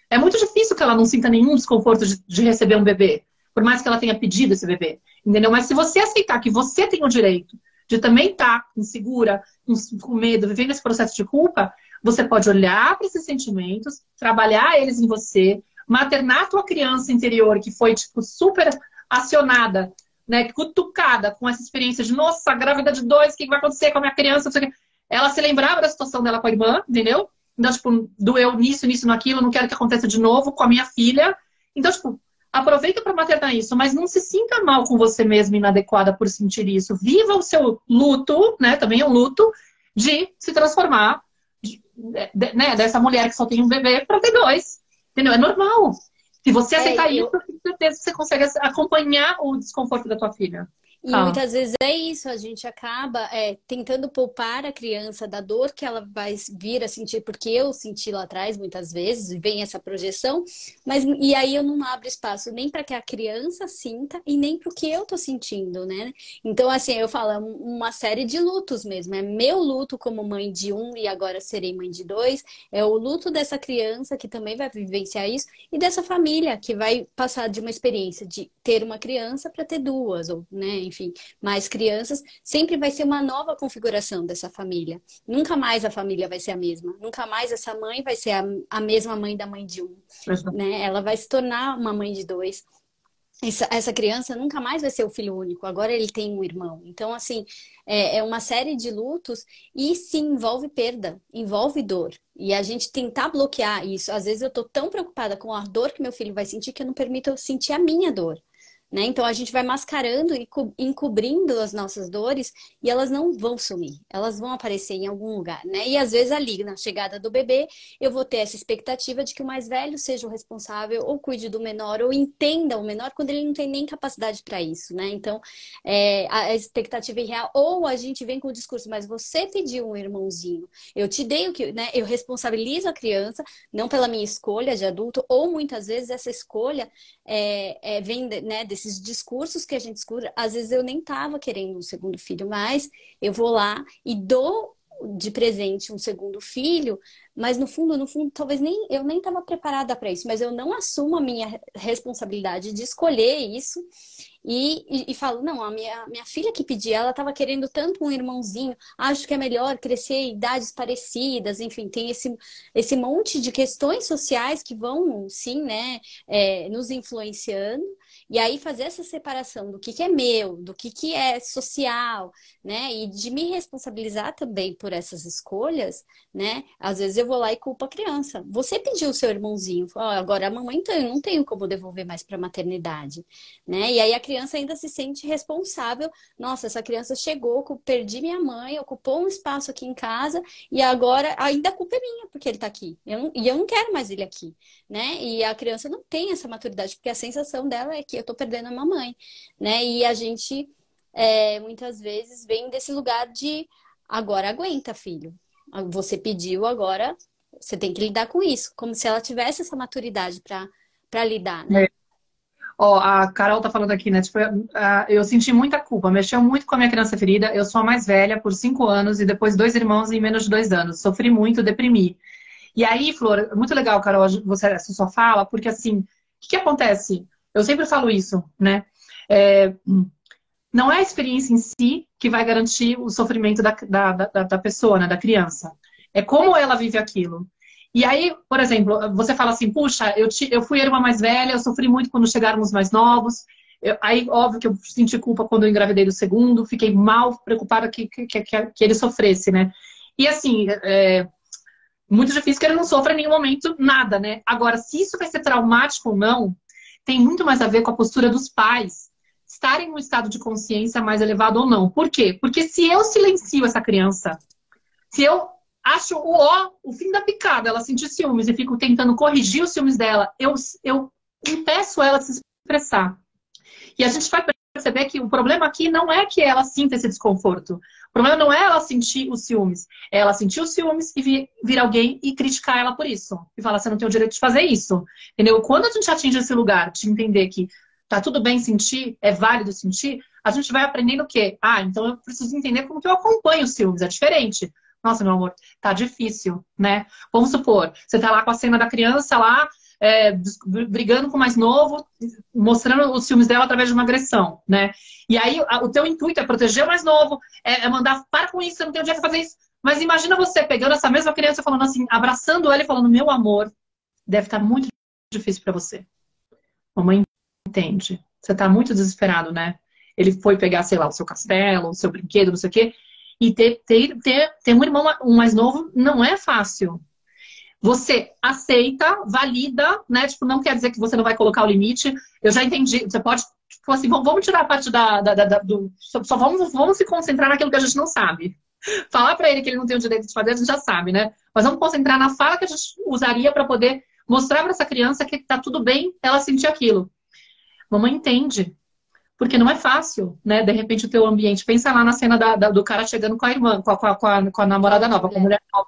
É muito difícil que ela não sinta nenhum desconforto de receber um bebê. Por mais que ela tenha pedido esse bebê. Entendeu? Mas se você aceitar que você tem o direito de também estar insegura, com medo, vivendo esse processo de culpa, você pode olhar para esses sentimentos, trabalhar eles em você, maternar a tua criança interior, que foi, tipo, super acionada, né, cutucada com essa experiência de, nossa, grávida de 2, o que vai acontecer com a minha criança? Não sei o quê. Ela se lembrava da situação dela com a irmã, entendeu? Então, tipo, doeu nisso, naquilo, não quero que aconteça de novo com a minha filha. Então, tipo, aproveita para maternar isso, mas não se sinta mal com você mesma inadequada por sentir isso. Viva o seu luto, né? Também é um luto de se transformar, né? Dessa mulher que só tem um bebê para ter 2. Entendeu? É normal. Se você aceitar isso, eu, eu tenho certeza que você consegue acompanhar o desconforto da tua filha. E Fala. muitas vezes é isso, a gente acaba tentando poupar a criança da dor que ela vai vir a sentir, porque eu senti lá atrás muitas vezes, e vem essa projeção, mas e aí eu não abro espaço nem para que a criança sinta e nem para o que eu tô sentindo, né? Então, assim, eu falo, é uma série de lutos mesmo. É meu luto como mãe de um e agora serei mãe de dois, é o luto dessa criança que também vai vivenciar isso, e dessa família que vai passar de uma experiência de ter uma criança para ter duas, ou, né, enfim, mais crianças, sempre vai ser uma nova configuração dessa família. Nunca mais a família vai ser a mesma. Nunca mais essa mãe vai ser a mesma mãe da mãe de um, né? Ela vai se tornar uma mãe de dois. Essa criança nunca mais vai ser o filho único, agora ele tem um irmão. Então, assim, é uma série de lutos e sim, envolve perda, envolve dor. E a gente tentar bloquear isso. Às vezes eu tô tão preocupada com a dor que meu filho vai sentir que eu não permito eu sentir a minha dor. Né? Então a gente vai mascarando e encobrindo as nossas dores e elas não vão sumir, elas vão aparecer em algum lugar, né? E às vezes ali, na chegada do bebê, eu vou ter essa expectativa de que o mais velho seja o responsável, ou cuide do menor, ou entenda o menor quando ele não tem nem capacidade para isso, né? Então a expectativa é irreal, ou a gente vem com o discurso, mas você pediu um irmãozinho, eu te dei o que, né? Eu responsabilizo a criança, não pela minha escolha de adulto, ou muitas vezes essa escolha vem, né, desses discursos que a gente escuta. Às vezes eu nem tava querendo um segundo filho, mas eu vou lá e dou de presente um segundo filho, mas no fundo, talvez eu nem estava preparada para isso, mas eu não assumo a minha responsabilidade de escolher isso e falo, não, a minha filha que pedia, ela estava querendo tanto um irmãozinho, acho que é melhor crescer em idades parecidas, enfim, tem esse monte de questões sociais que vão, sim, né, nos influenciando, e aí fazer essa separação do que é meu, do que é social, né, e de me responsabilizar também por essas escolhas, né, às vezes eu vou lá e culpo a criança. Você pediu o seu irmãozinho, agora a mamãe não tenho como devolver mais para a maternidade, né? E aí a criança ainda se sente responsável. Nossa, essa criança chegou, perdi minha mãe, ocupou um espaço aqui em casa e agora ainda a culpa é minha porque ele está aqui. E eu não quero mais ele aqui, né? E a criança não tem essa maturidade porque a sensação dela é que eu estou perdendo a mamãe, né? E a gente muitas vezes vem desse lugar de agora aguenta, filho. Você pediu, agora você tem que lidar com isso. Como se ela tivesse essa maturidade para lidar, né? Ó, a Carol tá falando aqui, né? Tipo, eu senti muita culpa, mexeu muito com a minha criança ferida. Eu sou a mais velha por 5 anos e depois 2 irmãos em menos de 2 anos. Sofri muito, deprimi. E aí, Flor, muito legal, Carol, você só fala, porque assim, o que acontece? Eu sempre falo isso, né? Não é a experiência em si que vai garantir o sofrimento da pessoa, né? Da criança. É como ela vive aquilo. E aí, por exemplo, você fala assim, puxa, eu fui a irmã mais velha, eu sofri muito quando chegaram os mais novos. Aí, óbvio que eu senti culpa quando eu engravidei do segundo, fiquei mal, preocupada que ele sofresse, né? E assim, muito difícil que ele não sofra em nenhum momento nada, né? Agora, se isso vai ser traumático ou não, tem muito mais a ver com a postura dos pais estarem num estado de consciência mais elevado ou não. Por quê? Porque se eu silencio essa criança, se eu acho o fim da picada, ela sentir ciúmes e fico tentando corrigir os ciúmes dela, eu impeço ela de se expressar. E a gente vai perceber que o problema aqui não é que ela sinta esse desconforto. O problema não é ela sentir os ciúmes. É ela sentir os ciúmes e vir alguém e criticar ela por isso. E falar, você não tem o direito de fazer isso. Entendeu? Quando a gente atinge esse lugar de entender que tá tudo bem sentir, é válido sentir, a gente vai aprendendo o quê? Então eu preciso entender como que eu acompanho os ciúmes. É diferente. Nossa, meu amor, tá difícil, né? Vamos supor, você tá lá com a cena da criança lá, brigando com o mais novo, mostrando os ciúmes dela através de uma agressão, né? E aí o teu intuito é proteger o mais novo, mandar, para com isso, você não tem o direito de fazer isso. Mas imagina você pegando essa mesma criança falando assim, abraçando ela e falando, meu amor, deve estar muito difícil para você. Mamãe entende. Você tá muito desesperado, né? Ele foi pegar, sei lá, o seu castelo, o seu brinquedo, não sei o quê. E ter um irmão mais novo não é fácil. Você aceita, valida, né? Tipo, não quer dizer que você não vai colocar o limite. Eu já entendi. Você pode, tipo assim, vamos tirar a parte só vamos se concentrar naquilo que a gente não sabe. Falar pra ele que ele não tem o direito de fazer, a gente já sabe, né? Mas vamos concentrar na fala que a gente usaria pra poder Mostrar para essa criança que tá tudo bem ela sentir aquilo. Mamãe entende. Porque não é fácil, né? De repente o teu ambiente. Pensa lá na cena do cara chegando com a irmã, com a namorada nova, com a mulher nova.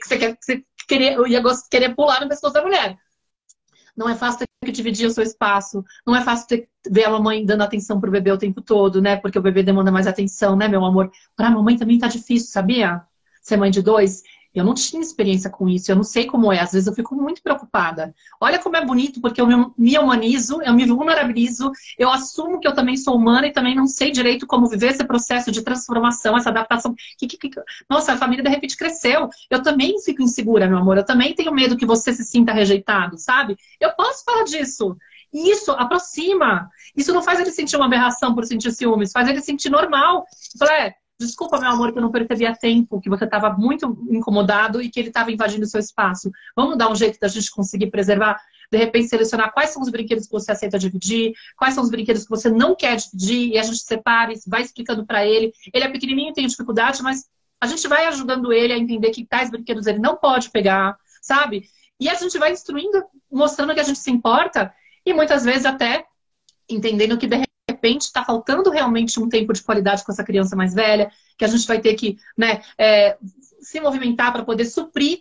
Que você querer pular no pescoço da mulher. Não é fácil ter que dividir o seu espaço. Não é fácil ter que ver a mamãe dando atenção pro bebê o tempo todo, né? Porque o bebê demanda mais atenção, né, meu amor? Pra mamãe também tá difícil, sabia? Ser mãe de 2. Eu não tinha experiência com isso, eu não sei como é. Às vezes eu fico muito preocupada. Olha como é bonito, porque eu me humanizo, eu me vulnerabilizo, eu assumo que eu também sou humana e também não sei direito como viver esse processo de transformação, essa adaptação. Nossa, a família de repente cresceu. Eu também fico insegura, meu amor. Eu também tenho medo que você se sinta rejeitado, sabe? Eu posso falar disso. E isso aproxima. Isso não faz ele sentir uma aberração por sentir ciúmes, faz ele sentir normal. Fala, desculpa, meu amor, que eu não percebi a tempo, que você estava muito incomodado e que ele estava invadindo o seu espaço. Vamos dar um jeito da gente conseguir preservar? De repente, selecionar quais são os brinquedos que você aceita dividir, quais são os brinquedos que você não quer dividir, e a gente separa e vai explicando para ele. Ele é pequenininho, tem dificuldade, mas a gente vai ajudando ele a entender que tais brinquedos ele não pode pegar, sabe? E a gente vai instruindo, mostrando que a gente se importa e muitas vezes até entendendo que de repente está faltando realmente um tempo de qualidade com essa criança mais velha, que a gente vai ter que, né, se movimentar para poder suprir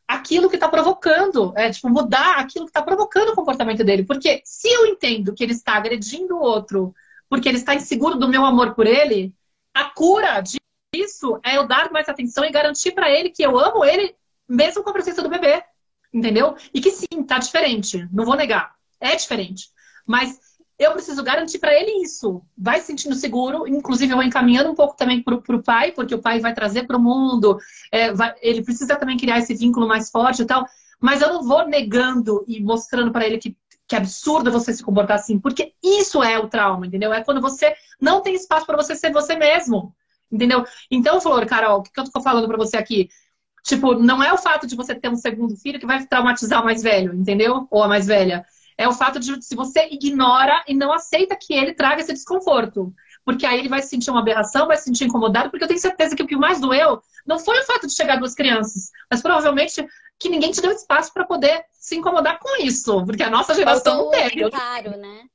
aquilo que está provocando, mudar aquilo que está provocando o comportamento dele. Porque se eu entendo que ele está agredindo o outro porque ele está inseguro do meu amor por ele, a cura disso é eu dar mais atenção e garantir para ele que eu amo ele mesmo com a presença do bebê, entendeu? E que sim, tá diferente, não vou negar, é diferente, mas eu preciso garantir para ele isso. Vai se sentindo seguro, inclusive eu vou encaminhando um pouco também pro pai, porque o pai vai trazer para o mundo, ele precisa também criar esse vínculo mais forte e tal, mas eu não vou negando e mostrando para ele que é absurdo você se comportar assim, porque isso é o trauma, entendeu? É quando você não tem espaço para você ser você mesmo, entendeu? Então, Flor, Carol, o que eu tô falando para você aqui? Tipo, não é o fato de você ter um segundo filho que vai traumatizar o mais velho, entendeu? Ou a mais velha. É o fato de se você ignora e não aceita que ele traga esse desconforto. Porque aí ele vai se sentir uma aberração, vai se sentir incomodado, porque eu tenho certeza que o que mais doeu não foi o fato de chegar 2 crianças, mas provavelmente que ninguém te deu espaço para poder se incomodar com isso. Porque a nossa geração não teve. Faltou amparo, né?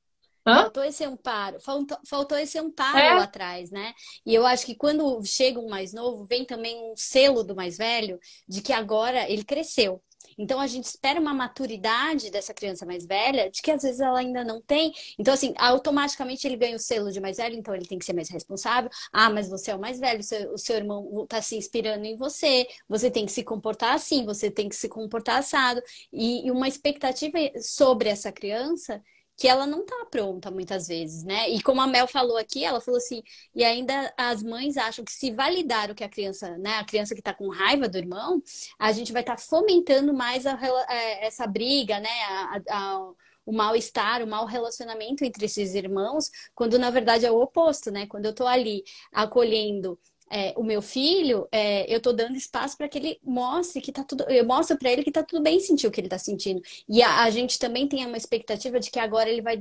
Faltou esse amparo. Faltou esse amparo lá atrás, né? E eu acho que quando chega um mais novo, vem também um selo do mais velho de que agora ele cresceu. Então, a gente espera uma maturidade dessa criança mais velha, de que às vezes ela ainda não tem. Então, assim, automaticamente ele ganha o selo de mais velho, então ele tem que ser mais responsável. Ah, mas você é o mais velho, o seu irmão está se inspirando em você, você tem que se comportar assim, você tem que se comportar assado. E uma expectativa sobre essa criança que ela não tá pronta muitas vezes, né? E como a Mel falou aqui, ela falou assim, e ainda as mães acham que se validar o que a criança, né, a criança que tá com raiva do irmão, a gente vai estar fomentando mais essa briga, né, o mal-estar, o mau relacionamento entre esses irmãos, quando na verdade é o oposto, né? Quando eu tô ali acolhendo o meu filho, eu tô dando espaço para que ele mostre que tá tudo. Eu mostro para ele que tá tudo bem sentir o que ele tá sentindo. E a gente também tem uma expectativa de que agora ele vai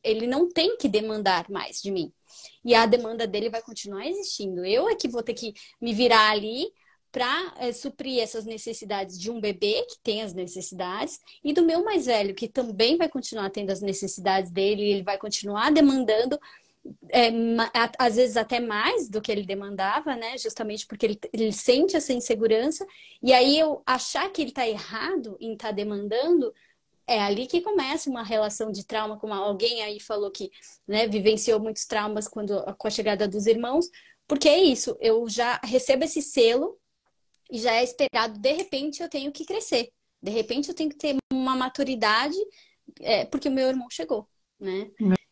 ele não tem que demandar mais de mim. E a demanda dele vai continuar existindo. Eu é que vou ter que me virar ali para suprir essas necessidades de um bebê que tem as necessidades e do meu mais velho, que também vai continuar tendo as necessidades dele, e ele vai continuar demandando. Às vezes até mais do que ele demandava, né? Justamente porque ele sente essa insegurança. E aí eu achar que ele está errado em estar demandando, é ali que começa uma relação de trauma, como alguém aí falou que, né, vivenciou muitos traumas com a chegada dos irmãos. Porque é isso, eu já recebo esse selo e já é esperado, de repente eu tenho que crescer. De repente eu tenho que ter uma maturidade porque o meu irmão chegou, né?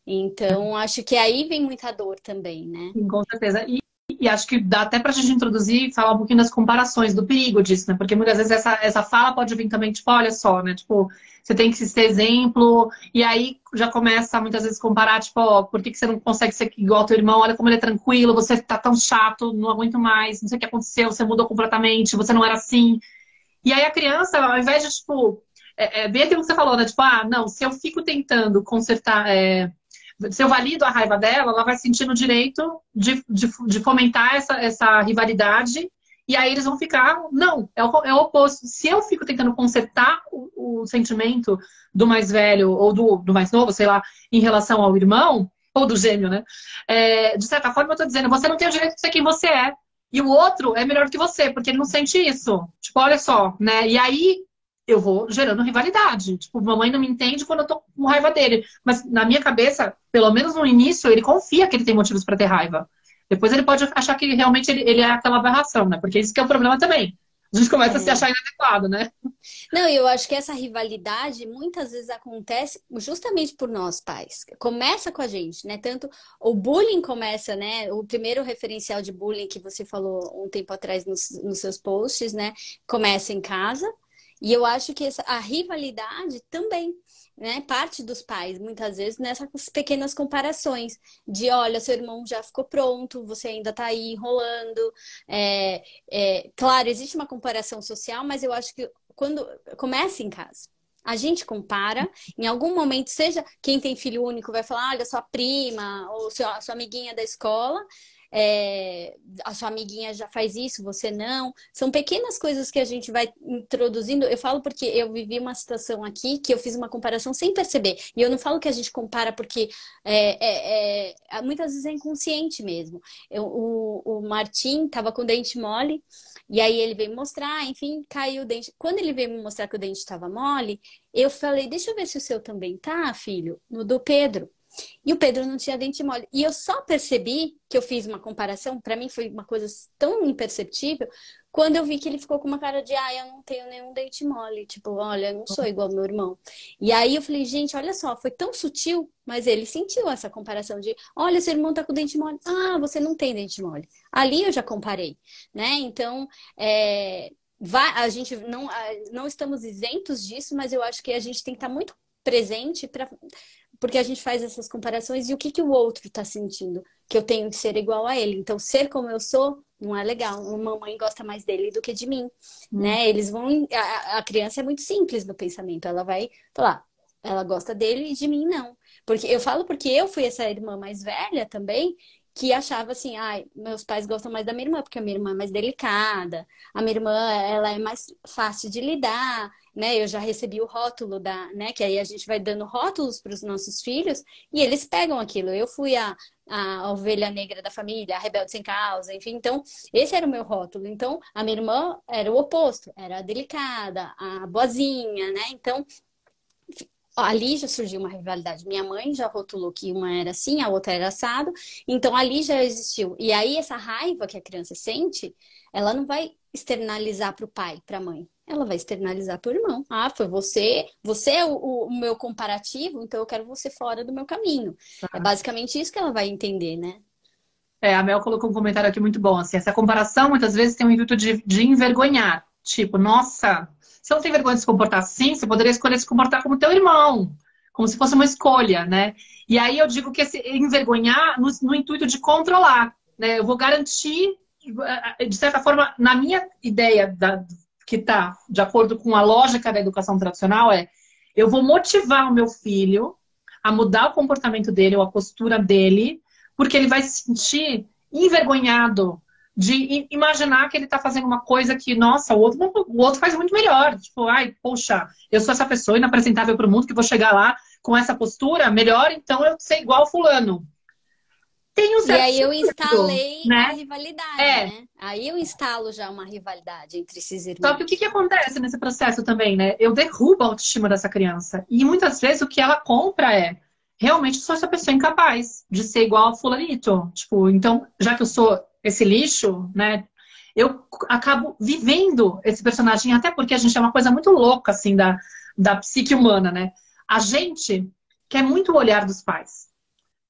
Então, acho que aí vem muita dor também, né? Sim, com certeza. E acho que dá até pra gente introduzir e falar um pouquinho das comparações, do perigo disso, né? Porque muitas vezes essa fala pode vir também, tipo, olha só, né? Tipo, você tem que ser exemplo, e aí já começa muitas vezes comparar, tipo, ó, por que você não consegue ser igual ao teu irmão? Olha como ele é tranquilo, você tá tão chato, não aguento mais, não sei o que aconteceu, você mudou completamente, você não era assim. E aí a criança, ao invés de, tipo, bem aquilo que você falou, né? Tipo, não, se eu fico tentando consertar... Se eu valido a raiva dela, ela vai sentir no direito de fomentar essa rivalidade. E aí eles vão ficar... Não, é o oposto. Se eu fico tentando consertar o sentimento do mais velho ou do mais novo, sei lá, em relação ao irmão, ou do gêmeo, né? De certa forma, eu tô dizendo, você não tem o direito de ser quem você é. E o outro é melhor que você, porque ele não sente isso. Tipo, olha só, né? E aí eu vou gerando rivalidade. Tipo, mamãe não me entende quando eu tô com raiva dele. Mas na minha cabeça, pelo menos no início, ele confia que ele tem motivos pra ter raiva. Depois ele pode achar que realmente ele é aquela aberração, né? Porque isso que é o problema também. A gente começa a se achar inadequado, né? Não, eu acho que essa rivalidade muitas vezes acontece justamente por nós pais. Começa com a gente, né? Tanto o bullying começa, né? O primeiro referencial de bullying que você falou um tempo atrás nos seus posts, né? Começa em casa. E eu acho que a rivalidade também, né? Parte dos pais, muitas vezes, nessas pequenas comparações de, olha, seu irmão já ficou pronto, você ainda tá aí enrolando. Claro, existe uma comparação social, mas eu acho que quando começa em casa. A gente compara, em algum momento, seja quem tem filho único vai falar, olha, sua prima ou sua amiguinha da escola, a sua amiguinha já faz isso, você não. São pequenas coisas que a gente vai introduzindo. Eu falo porque eu vivi uma situação aqui que eu fiz uma comparação sem perceber. E eu não falo que a gente compara porque muitas vezes é inconsciente mesmo. O Martim estava com o dente mole, e aí ele veio me mostrar, enfim, caiu o dente. Quando ele veio me mostrar que o dente estava mole, eu falei, deixa eu ver se o seu também tá, filho, no do Pedro. E o Pedro não tinha dente mole. E eu só percebi que eu fiz uma comparação, pra mim foi uma coisa tão imperceptível, quando eu vi que ele ficou com uma cara de, eu não tenho nenhum dente mole. Tipo, olha, eu não sou igual ao meu irmão. E aí eu falei, gente, olha só, foi tão sutil, mas ele sentiu essa comparação de, olha, seu irmão tá com dente mole. Ah, você não tem dente mole. Ali eu já comparei, né? Então, a gente não estamos isentos disso, mas eu acho que a gente tem que estar muito presente porque a gente faz essas comparações e o que o outro está sentindo, que eu tenho que ser igual a ele. Então, ser como eu sou não é legal. A mamãe gosta mais dele do que de mim, né? Eles vão... A criança é muito simples no pensamento. Ela vai falar, ela gosta dele e de mim não. Porque eu fui essa irmã mais velha também, que achava assim, meus pais gostam mais da minha irmã, porque a minha irmã é mais delicada, a minha irmã, ela é mais fácil de lidar, né? Eu já recebi o rótulo né? Que aí a gente vai dando rótulos para os nossos filhos e eles pegam aquilo. Eu fui a ovelha negra da família, a rebelde sem causa, enfim. Então, esse era o meu rótulo. Então, a minha irmã era o oposto, era a delicada, a boazinha, né? Então, ali já surgiu uma rivalidade. Minha mãe já rotulou que uma era assim, a outra era assado. Então, ali já existiu. E aí, essa raiva que a criança sente, ela não vai externalizar para o pai, para a mãe. Ela vai externalizar para o irmão. Foi você. Você é o meu comparativo, então eu quero você fora do meu caminho. É basicamente isso que ela vai entender, né? A Mel colocou um comentário aqui muito bom. Assim, essa comparação, muitas vezes, tem o intuito de envergonhar. Tipo, nossa... Você não tem vergonha de se comportar assim? Você poderia escolher se comportar como teu irmão. Como se fosse uma escolha, né? E aí eu digo que esse envergonhar no intuito de controlar, né? Eu vou garantir, de certa forma, na minha ideia que está de acordo com a lógica da educação tradicional, eu vou motivar o meu filho a mudar o comportamento dele ou a postura dele, porque ele vai se sentir envergonhado de imaginar que ele tá fazendo uma coisa que, nossa, o outro faz muito melhor. Tipo, poxa, eu sou essa pessoa inapresentável pro mundo que vou chegar lá com essa postura melhor, então eu ser igual fulano. Tem um certo E aí eu sentido, instalei né? a rivalidade, né? Aí eu instalo já uma rivalidade entre esses irmãos. Só que o que acontece nesse processo também, né? Eu derrubo a autoestima dessa criança. E muitas vezes o que ela compra realmente sou essa pessoa incapaz de ser igual ao fulanito. Tipo, então, já que eu sou esse lixo, né? Eu acabo vivendo esse personagem, até porque a gente é uma coisa muito louca, assim, da psique humana, né? A gente quer muito o olhar dos pais,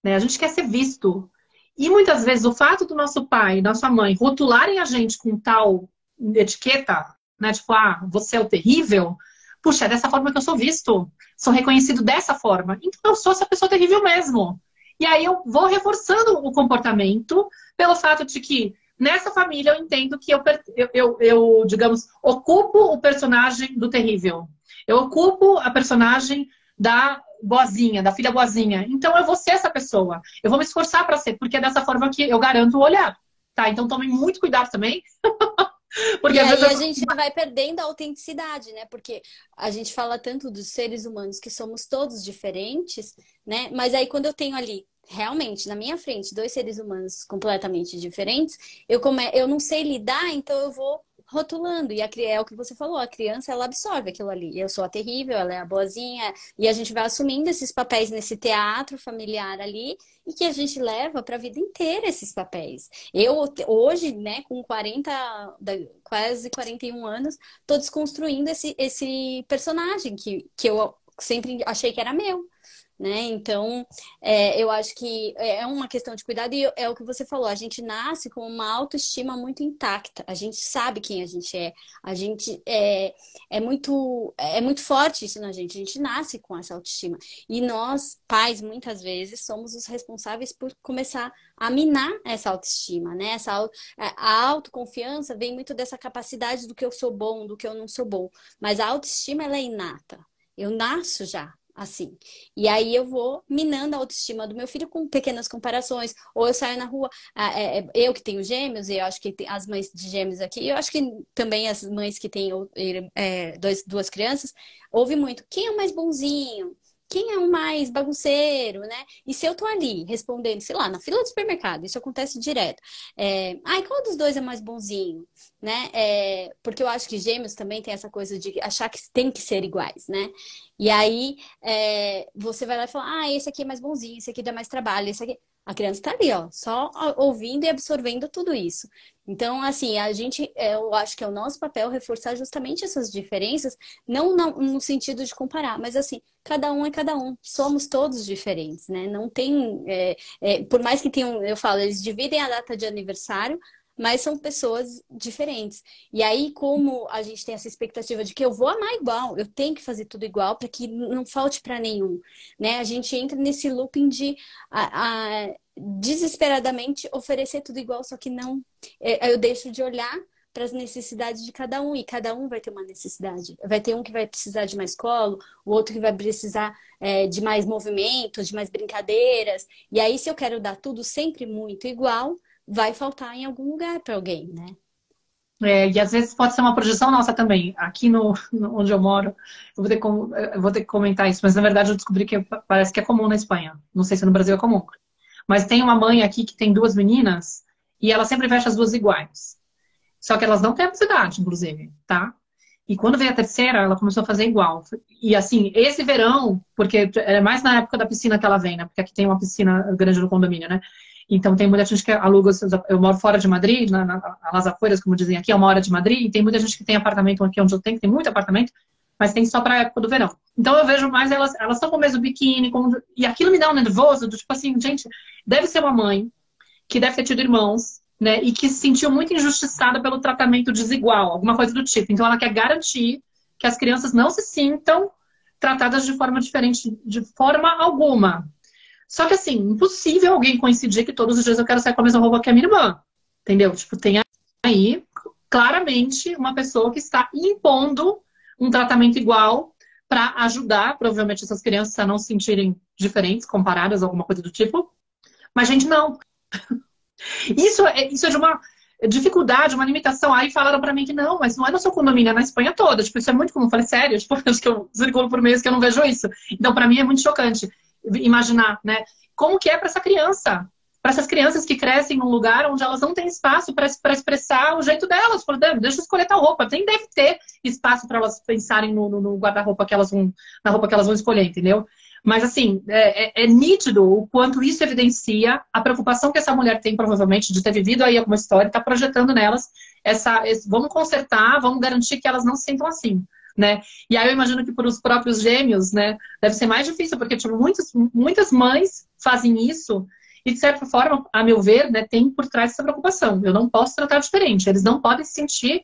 né? A gente quer ser visto. E muitas vezes o fato do nosso pai e nossa mãe rotularem a gente com tal etiqueta, né? Tipo, você é o terrível. Puxa, é dessa forma que eu sou visto. Sou reconhecido dessa forma. Então eu sou essa pessoa terrível mesmo. E aí eu vou reforçando o comportamento pelo fato de que nessa família eu entendo que eu, digamos, ocupo o personagem do terrível. Eu ocupo a personagem da boazinha, da filha boazinha. Então eu vou ser essa pessoa. Eu vou me esforçar para ser, porque é dessa forma que eu garanto o olhar. Tá? Então tomem muito cuidado também Porque E às vezes aí eu... a gente vai perdendo a autenticidade, né? Porque a gente fala tanto dos seres humanos que somos todos diferentes, né? Mas aí quando eu tenho ali realmente na minha frente dois seres humanos completamente diferentes, eu não sei lidar, então eu vou rotulando. E é o que você falou, a criança ela absorve aquilo ali. Eu sou a terrível, ela é a boazinha, e a gente vai assumindo esses papéis nesse teatro familiar ali e que a gente leva para a vida inteira esses papéis. Eu hoje, né, com 40, quase 41 anos, tô desconstruindo esse personagem que eu sempre achei que era meu. Né? Então, eu acho que é uma questão de cuidado e é o que você falou, a gente nasce com uma autoestima muito intacta, a gente sabe quem a gente é muito forte isso na gente, a gente nasce com essa autoestima. E nós, pais, muitas vezes, somos os responsáveis por começar a minar essa autoestima, né? A autoconfiança vem muito dessa capacidade do que eu sou bom, do que eu não sou bom, mas a autoestima ela é inata, eu nasço já assim. E aí eu vou minando a autoestima do meu filho com pequenas comparações. Ou eu saio na rua, eu que tenho gêmeos, e eu acho que as mães de gêmeos aqui, eu acho que também as mães que têm duas crianças, ouve muito, quem é o mais bonzinho? Quem é o mais bagunceiro, né? E se eu tô ali respondendo, sei lá, na fila do supermercado, isso acontece direto. Ai, qual dos dois é mais bonzinho? Né? Porque eu acho que gêmeos também tem essa coisa de achar que tem que ser iguais, né? E aí você vai lá e fala, esse aqui é mais bonzinho, esse aqui dá mais trabalho, esse aqui. A criança tá ali, ó, só ouvindo e absorvendo tudo isso. Então, assim, eu acho que é o nosso papel reforçar justamente essas diferenças, não no sentido de comparar, mas assim, cada um é cada um, somos todos diferentes, né? Não tem, por mais que tenham, eu falo, eles dividem a data de aniversário, mas são pessoas diferentes. E aí, como a gente tem essa expectativa de que eu vou amar igual, eu tenho que fazer tudo igual para que não falte para nenhum, né? A gente entra nesse looping de desesperadamente oferecer tudo igual, só que não. Eu deixo de olhar para as necessidades de cada um, e cada um vai ter uma necessidade. Vai ter um que vai precisar de mais colo, o outro que vai precisar de mais movimento, de mais brincadeiras. E aí, se eu quero dar tudo sempre muito igual, vai faltar em algum lugar para alguém, né? E às vezes pode ser uma projeção nossa também. Aqui onde eu moro, eu vou ter que comentar isso, mas na verdade eu descobri que parece que é comum na Espanha. Não sei se no Brasil é comum. Mas tem uma mãe aqui que tem duas meninas e ela sempre veste as duas iguais. Só que elas não têm a mesma idade, inclusive, tá? E quando veio a terceira, ela começou a fazer igual. E assim, esse verão, porque é mais na época da piscina que ela vem, né? Porque aqui tem uma piscina grande no condomínio, né? Então tem muita gente que aluga. Eu moro fora de Madrid, nas Afueras, como dizem aqui, é 1 hora de Madrid, e tem muita gente que tem apartamento aqui onde eu tenho, que tem muito apartamento, mas tem só pra época do verão. Então eu vejo mais elas estão com o mesmo biquíni, e aquilo me dá um nervoso, do tipo assim, gente, deve ser uma mãe que deve ter tido irmãos, né, e que se sentiu muito injustiçada pelo tratamento desigual, alguma coisa do tipo. Então ela quer garantir que as crianças não se sintam tratadas de forma diferente, de forma alguma. Só que assim, impossível alguém coincidir que todos os dias eu quero sair com a mesma roupa que a minha irmã. Entendeu? Tipo, tem aí claramente uma pessoa que está impondo um tratamento igual para ajudar, provavelmente, essas crianças a não se sentirem diferentes, comparadas, alguma coisa do tipo. Mas, gente, não. Isso é de uma dificuldade, uma limitação. Aí falaram pra mim que não, mas não é no seu condomínio, é na Espanha toda. Tipo, isso é muito comum. Eu falei, sério? Tipo, acho que eu circulo por mês que eu não vejo isso. Então, pra mim é muito chocante imaginar, né? Como que é pra essa criança? Para essas crianças que crescem num lugar onde elas não têm espaço para expressar o jeito delas. Deixa eu escolher tal roupa. Nem deve ter espaço para elas pensarem no guarda-roupa que elas vão, na roupa que elas vão escolher, entendeu? Mas, assim, é nítido o quanto isso evidencia a preocupação que essa mulher tem, provavelmente, de ter vivido aí alguma história e tá projetando nelas vamos consertar, vamos garantir que elas não se sintam assim, né? E aí eu imagino que para os próprios gêmeos, né, deve ser mais difícil, porque, tipo, muitas mães fazem isso e, de certa forma, a meu ver, né, tem por trás essa preocupação. Eu não posso tratar diferente, eles não podem se sentir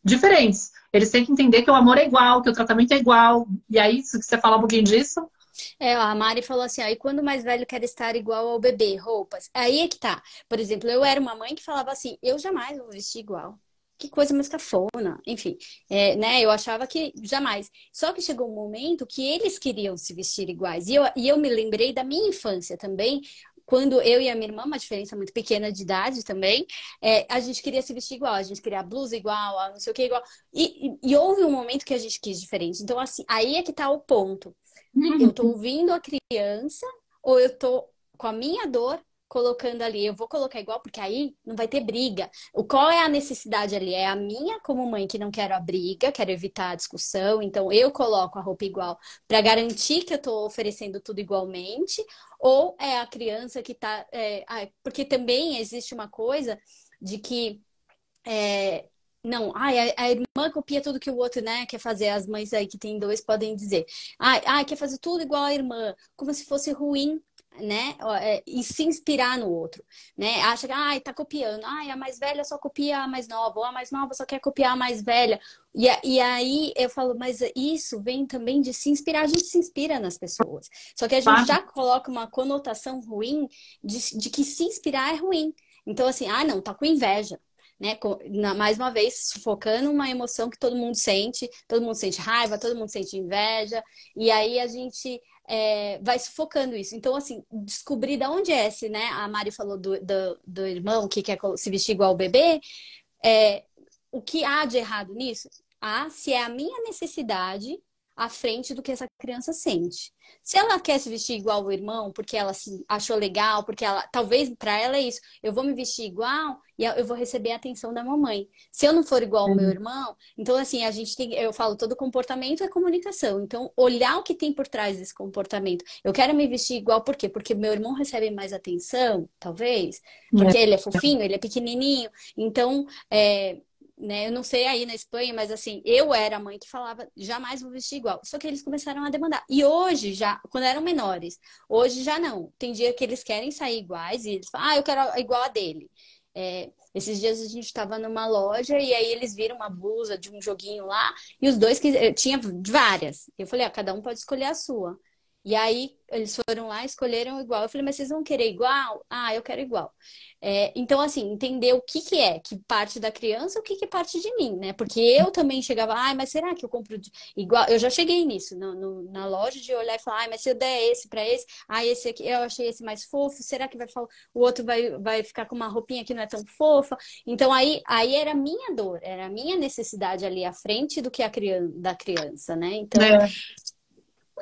diferentes. Eles têm que entender que o amor é igual, que o tratamento é igual. E aí, se você falar um pouquinho disso... A Mari falou assim, aí quando o mais velho quer estar igual ao bebê, roupas. Aí é que tá. Por exemplo, eu era uma mãe que falava assim, eu jamais vou vestir igual. Que coisa mais cafona. Enfim, né? Eu achava que jamais. Só que chegou um momento que eles queriam se vestir iguais. E eu me lembrei da minha infância também, quando eu e a minha irmã, uma diferença muito pequena de idade também, a gente queria se vestir igual, a gente queria a blusa igual, a não sei o que igual. E houve um momento que a gente quis diferente. Então, assim, aí é que tá o ponto. Eu tô ouvindo a criança ou eu tô com a minha dor colocando ali? Eu vou colocar igual porque aí não vai ter briga. Qual é a necessidade ali? É a minha como mãe que não quero a briga, quero evitar a discussão, então eu coloco a roupa igual para garantir que eu tô oferecendo tudo igualmente, ou é a criança que tá porque também existe uma coisa de que não, a irmã copia tudo que o outro, né, quer fazer. As mães aí que tem dois podem dizer. Quer fazer tudo igual a irmã, como se fosse ruim, né? E se inspirar no outro, né? Acha que, tá copiando. A mais velha só copia a mais nova, ou a mais nova só quer copiar a mais velha. E aí eu falo, mas isso vem também de se inspirar. A gente se inspira nas pessoas. Só que a gente já coloca uma conotação ruim de que se inspirar é ruim. Então, assim, não, tá com inveja. Né? Mais uma vez, sufocando uma emoção que todo mundo sente raiva, todo mundo sente inveja, e aí a gente vai sufocando isso. Então, assim, descobrir de onde é esse, né? A Mari falou do irmão que quer se vestir igual o bebê, o que há de errado nisso? Se é a minha necessidade à frente do que essa criança sente. Se ela quer se vestir igual o irmão, porque ela se achou legal, porque talvez para ela é isso, eu vou me vestir igual e eu vou receber a atenção da mamãe. Se eu não for igual ao meu irmão, então assim, eu falo, todo comportamento é comunicação. Então, olhar o que tem por trás desse comportamento. Eu quero me vestir igual, por quê? Porque meu irmão recebe mais atenção, talvez, porque ele é fofinho, ele é pequenininho. Então, né, eu não sei aí na Espanha, mas assim, eu era a mãe que falava, jamais vou vestir igual. Só que eles começaram a demandar. E hoje, já, quando eram menores, hoje já não. Tem dia que eles querem sair iguais e eles falam, eu quero igual a dele. Esses dias a gente estava numa loja e aí eles viram uma blusa de um joguinho lá e os dois tinha várias. Eu falei, cada um pode escolher a sua. E aí eles foram lá, escolheram igual. Eu falei, mas vocês vão querer igual? Eu quero igual. Então, assim, entender o que que parte da criança, o que é parte de mim, né? Porque eu também chegava, mas será que eu compro igual? Eu já cheguei nisso, na loja, de olhar e falar, mas se eu der esse pra esse, esse aqui, eu achei esse mais fofo, será que o outro vai ficar com uma roupinha que não é tão fofa? Então, aí era a minha dor, era a minha necessidade ali à frente do que da criança, né? Então...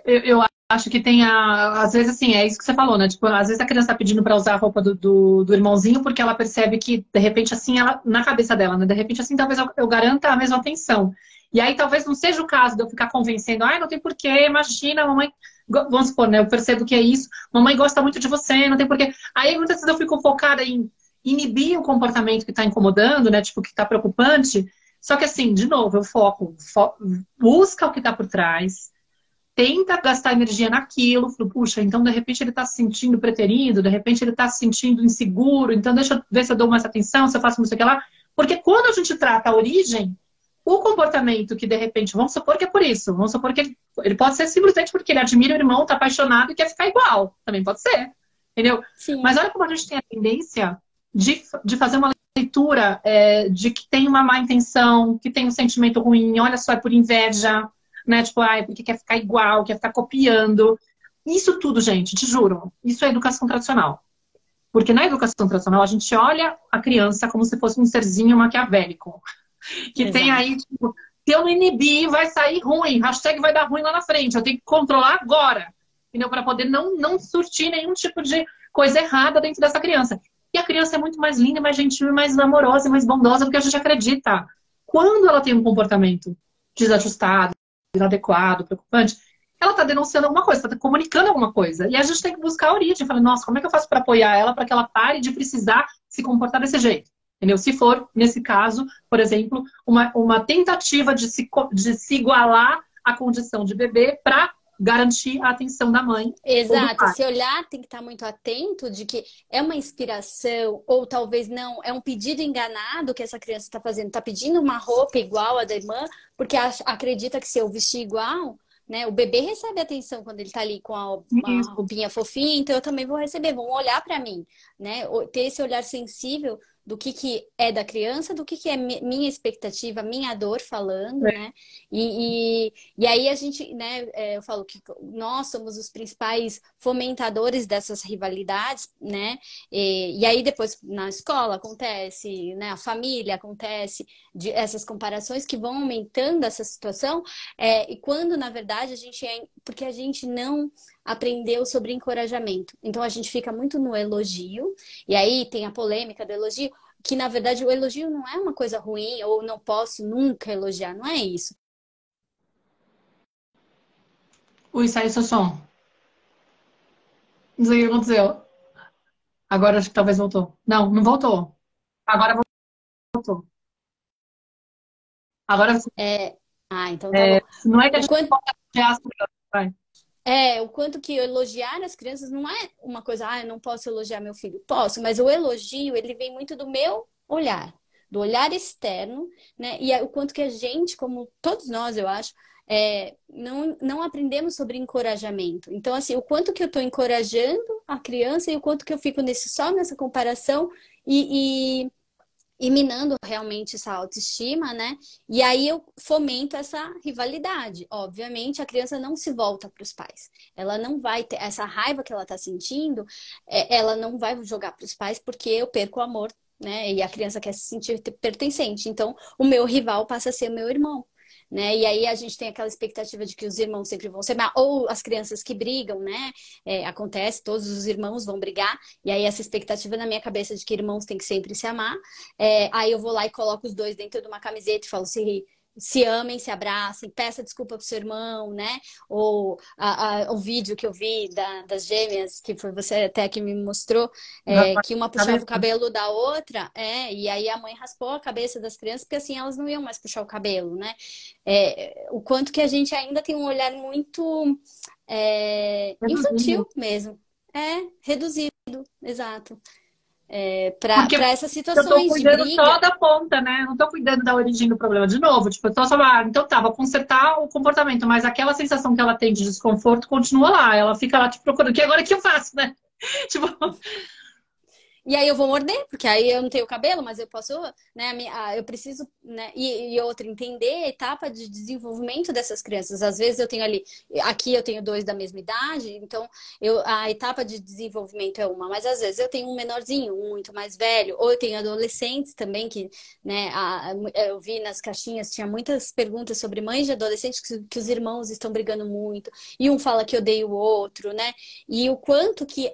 Eu acho que tem às vezes assim, é isso que você falou, né? Tipo, às vezes a criança tá pedindo pra usar a roupa do irmãozinho porque ela percebe que, de repente, assim, ela, na cabeça dela, né? De repente, assim, talvez eu garanta a mesma atenção. E aí talvez não seja o caso de eu ficar convencendo, não tem porquê, imagina, mamãe. Vamos supor, né? Eu percebo que é isso, mamãe gosta muito de você, não tem porquê. Aí muitas vezes eu fico focada em inibir o comportamento que tá incomodando, né? Tipo, que tá preocupante. Só que assim, de novo, eu busca o que tá por trás. Tenta gastar energia naquilo, falo, puxa, então de repente ele está se sentindo preterido, de repente ele está se sentindo inseguro, então deixa eu ver se eu dou mais atenção, se eu faço não sei o que lá. Porque quando a gente trata a origem, o comportamento que de repente, vamos supor que é por isso, vamos supor que ele pode ser simplesmente porque ele admira o irmão, está apaixonado e quer ficar igual, também pode ser, entendeu? Sim. Mas olha como a gente tem a tendência de fazer uma leitura de que tem uma má intenção, que tem um sentimento ruim, olha só, é por inveja, né? Tipo, porque quer ficar igual, quer ficar copiando. Isso tudo, gente, te juro, isso é educação tradicional. Porque na educação tradicional a gente olha a criança como se fosse um serzinho maquiavélico. Que Exato. Tem aí, tipo, se eu não inibir, vai sair ruim. Hashtag vai dar ruim lá na frente. Eu tenho que controlar agora. Entendeu? Para poder não surtir nenhum tipo de coisa errada dentro dessa criança. E a criança é muito mais linda, mais gentil, mais amorosa, mais bondosa, porque a gente acredita. Quando ela tem um comportamento desajustado, inadequado, preocupante, ela está denunciando alguma coisa, está comunicando alguma coisa. E a gente tem que buscar a origem. Falar, nossa, como é que eu faço para apoiar ela para que ela pare de precisar se comportar desse jeito? Entendeu? Se for, nesse caso, por exemplo, uma tentativa de se igualar à condição de bebê para garantir a atenção da mãe. Exato. Se olhar, tem que estar muito atento de que é uma inspiração, ou talvez não, é um pedido enganado que essa criança está fazendo. Está pedindo uma roupa igual a da irmã, porque acredita que se eu vestir igual, né? O bebê recebe atenção quando ele está ali com uma roupinha fofinha, então eu também vou receber, vão olhar para mim, né? Ter esse olhar sensível que é da criança, do que é minha expectativa, minha dor falando, né? E aí a gente, né, eu falo que nós somos os principais fomentadores dessas rivalidades, né? E aí depois na escola acontece, né? A família acontece, essas comparações que vão aumentando essa situação, e quando na verdade a gente porque a gente não aprendeu sobre encorajamento. Então a gente fica muito no elogio, e aí tem a polêmica do elogio, que na verdade o elogio não é uma coisa ruim, ou não posso nunca elogiar, não é isso. Ui, saiu seu som. Não sei o que aconteceu. Agora acho que talvez voltou. Não, não voltou. Agora voltou. Agora, Então tá bom. não é que a O gente quanto, pode elogiar as crianças, vai. o quanto que elogiar as crianças não é uma coisa, eu não posso elogiar meu filho. Posso, mas o elogio, ele vem muito do meu olhar, do olhar externo, né? E o quanto que a gente, como todos nós, eu acho, não aprendemos sobre encorajamento. Então, assim, o quanto que eu estou encorajando a criança e o quanto que eu fico só nessa comparação e minando realmente essa autoestima, né? E aí eu fomento essa rivalidade. Obviamente, a criança não se volta para os pais. Ela não vai ter essa raiva que ela está sentindo, ela não vai jogar para os pais porque eu perco o amor, né? E a criança quer se sentir pertencente. Então, o meu rival passa a ser o meu irmão. Né? E aí a gente tem aquela expectativa de que os irmãos sempre vão ser, ou as crianças que brigam, né? Acontece, todos os irmãos vão brigar, e aí essa expectativa na minha cabeça de que irmãos têm que sempre se amar. Aí eu vou lá e coloco os dois dentro de uma camiseta e falo se amem, se abracem, peça desculpa pro seu irmão, né? Ou o vídeo que eu vi das gêmeas, que foi você até que me mostrou, que uma puxava o cabelo da outra, e aí a mãe raspou a cabeça das crianças, porque assim elas não iam mais puxar o cabelo, né? O quanto que a gente ainda tem um olhar muito infantil mesmo. Reduzido, exato. Porque Para essas eu tô situações de cuidando só briga. da ponta, né? Não tô cuidando da origem do problema de novo. Tipo, eu tô só, então tá, vou consertar o comportamento, mas aquela sensação que ela tem de desconforto continua lá. Ela fica lá te procurando. Que agora que eu faço, né? Tipo, E aí eu vou morder, porque aí eu não tenho cabelo, mas eu posso, né? Eu preciso, né? E outra, entender a etapa de desenvolvimento dessas crianças. Às vezes eu tenho aqui eu tenho dois da mesma idade, então a etapa de desenvolvimento é uma, mas às vezes eu tenho um menorzinho, um muito mais velho, ou eu tenho adolescentes também, que, né? Eu vi nas caixinhas, tinha muitas perguntas sobre mães de adolescentes que os irmãos estão brigando muito, e um fala que odeia o outro, né? E o quanto que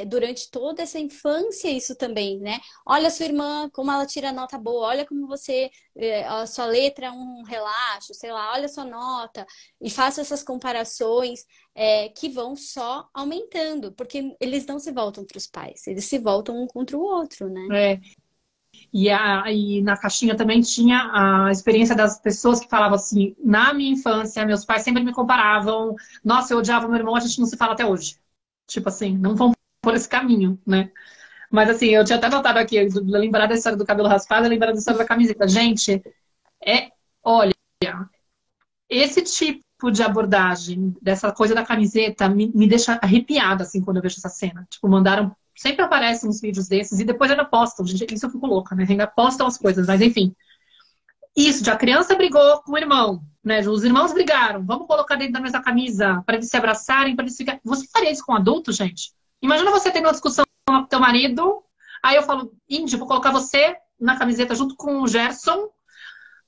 durante toda essa infância isso também, né? Olha a sua irmã, como ela tira nota boa, olha como a sua letra é um relaxo, sei lá, olha a sua nota, e faça essas comparações que vão só aumentando, porque eles não se voltam para os pais, eles se voltam um contra o outro, né? E na caixinha também tinha a experiência das pessoas que falavam assim: na minha infância, meus pais sempre me comparavam. Nossa, eu odiava meu irmão, a gente não se fala até hoje. Tipo assim, não vão por esse caminho, né? Mas assim, eu tinha até notado aqui, lembrar da história do cabelo raspado, lembrar da história da camiseta. Gente, olha, esse tipo de abordagem, dessa coisa da camiseta, me deixa arrepiada, assim, quando eu vejo essa cena. Tipo, mandaram, sempre aparecem uns vídeos desses, e depois ainda postam, gente, isso eu fico louca, né? Ainda postam as coisas, mas enfim. Isso, de a criança brigou com o irmão, né? Os irmãos brigaram, vamos colocar dentro da mesma camisa, para eles se abraçarem, para eles ficarem... Você faria isso com um adulto, gente? Imagina você tendo uma discussão com o teu marido, aí eu falo, Índio, vou colocar você na camiseta junto com o Gerson,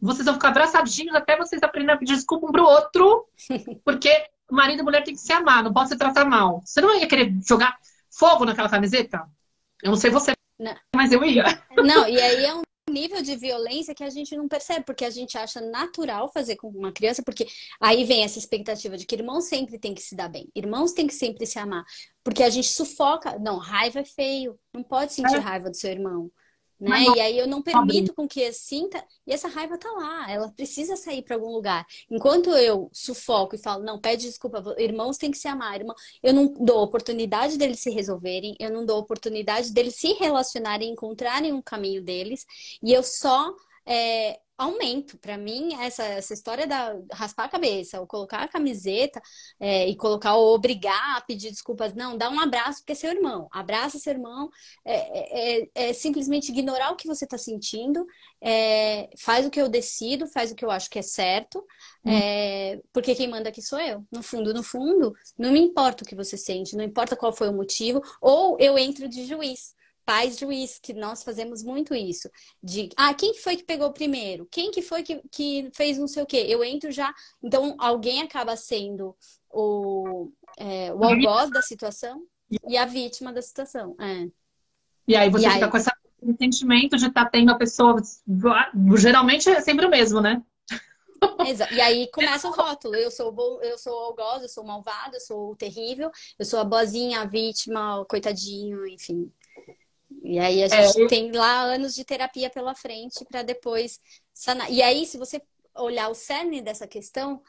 vocês vão ficar abraçadinhos até vocês aprenderem a pedir desculpa um pro outro, porque marido e mulher tem que se amar, não pode se tratar mal. Você não ia querer jogar fogo naquela camiseta? Eu não sei você, Não. mas eu ia. Não, e aí é um nível de violência que a gente não percebe, porque a gente acha natural fazer com uma criança, porque aí vem essa expectativa de que irmãos sempre tem que se dar bem, irmãos tem que sempre se amar, porque a gente sufoca. Não, raiva é feio, não pode sentir raiva do seu irmão, né? E aí eu não permito com que ele sinta, e essa raiva tá lá, ela precisa sair para algum lugar. Enquanto eu sufoco e falo, não, pede desculpa, irmãos têm que se amar, eu não dou oportunidade deles se resolverem, eu não dou oportunidade deles se relacionarem, encontrarem um caminho deles, e eu só aumento. Para mim, essa história da raspar a cabeça, ou colocar a camiseta e colocar, ou obrigar a pedir desculpas, não, dá um abraço porque é seu irmão. Abraça seu irmão, é simplesmente ignorar o que você está sentindo, faz o que eu decido, faz o que eu acho que é certo, porque quem manda aqui sou eu. No fundo, no fundo, não me importa o que você sente, não importa qual foi o motivo, ou eu entro de juiz. Pais juiz, que nós fazemos muito isso. De, quem que foi que pegou primeiro? Quem que foi que fez não sei o quê? Eu entro já... Então, alguém acaba sendo o algoz da situação e a vítima da situação. E aí você fica com esse sentimento de estar tendo a pessoa... Geralmente é sempre o mesmo, né? Exato. E aí começa o rótulo. Eu sou o algoz, eu sou o malvado, eu sou o terrível, eu sou a boazinha, a vítima, o coitadinho, enfim... E aí a gente tem lá anos de terapia pela frente para depois sanar. E aí, se você olhar o cerne dessa questão,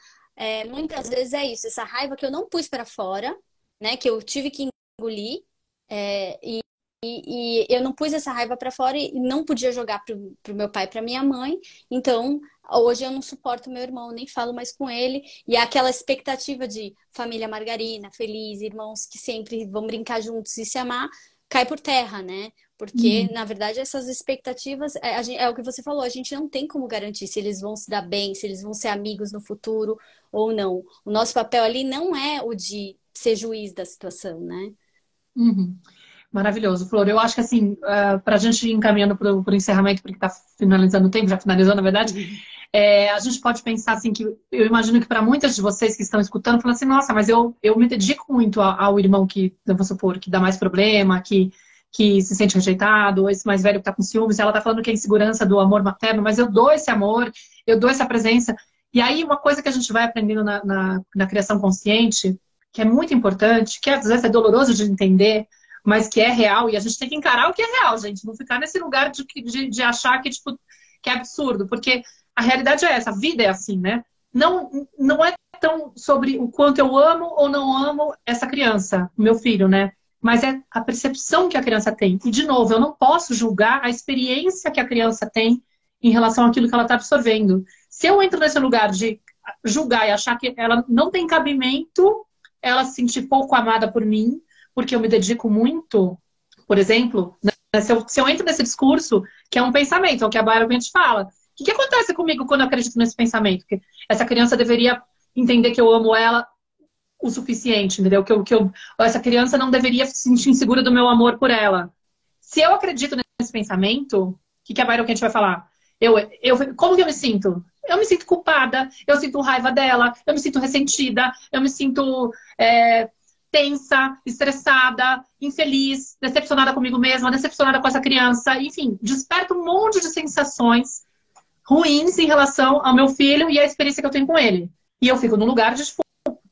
muitas vezes é isso, essa raiva que eu não pus para fora, né? Que eu tive que engolir, e eu não pus essa raiva para fora e não podia jogar pro meu pai e pra minha mãe. Então, hoje eu não suporto meu irmão, nem falo mais com ele. E aquela expectativa de família margarina, feliz, irmãos que sempre vão brincar juntos e se amar, cai por terra, né? Porque, na verdade, essas expectativas, é o que você falou, a gente não tem como garantir se eles vão se dar bem, se eles vão ser amigos no futuro ou não. O nosso papel ali não é o de ser juiz da situação, né? Maravilhoso, Flor. Eu acho que assim, para a gente ir encaminhando para o encerramento, porque está finalizando o tempo, já finalizou, na verdade, a gente pode pensar assim que eu imagino que para muitas de vocês que estão escutando, falam assim, nossa, mas eu me dedico muito ao irmão que, vamos supor, que dá mais problema, que se sente rejeitado, ou esse mais velho que está com ciúmes, ela está falando que é insegurança do amor materno, mas eu dou esse amor, eu dou essa presença. E aí, uma coisa que a gente vai aprendendo na criação consciente, que é muito importante, que às vezes é doloroso de entender, mas que é real, e a gente tem que encarar o que é real, gente. Não ficar nesse lugar de achar que, tipo, que é absurdo, porque a realidade é essa, a vida é assim, né? Não é tão sobre o quanto eu amo ou não amo essa criança, meu filho, né? Mas é a percepção que a criança tem. E, de novo, eu não posso julgar a experiência que a criança tem em relação àquilo que ela está absorvendo. Se eu entro nesse lugar de julgar e achar que ela não tem cabimento, ela se sentir pouco amada por mim, porque eu me dedico muito, por exemplo, né? Se eu entro nesse discurso, que é um pensamento, é o que a Byron fala. O que acontece comigo quando eu acredito nesse pensamento? Que essa criança deveria entender que eu amo ela o suficiente, entendeu? Essa criança não deveria se sentir insegura do meu amor por ela. Se eu acredito nesse pensamento, o que a Byron vai falar? Como que eu me sinto? Eu me sinto culpada, eu sinto raiva dela, eu me sinto ressentida, eu me sinto tensa, estressada, infeliz, decepcionada comigo mesma, decepcionada com essa criança, enfim, desperta um monte de sensações ruins em relação ao meu filho e à experiência que eu tenho com ele. E eu fico num lugar de, tipo,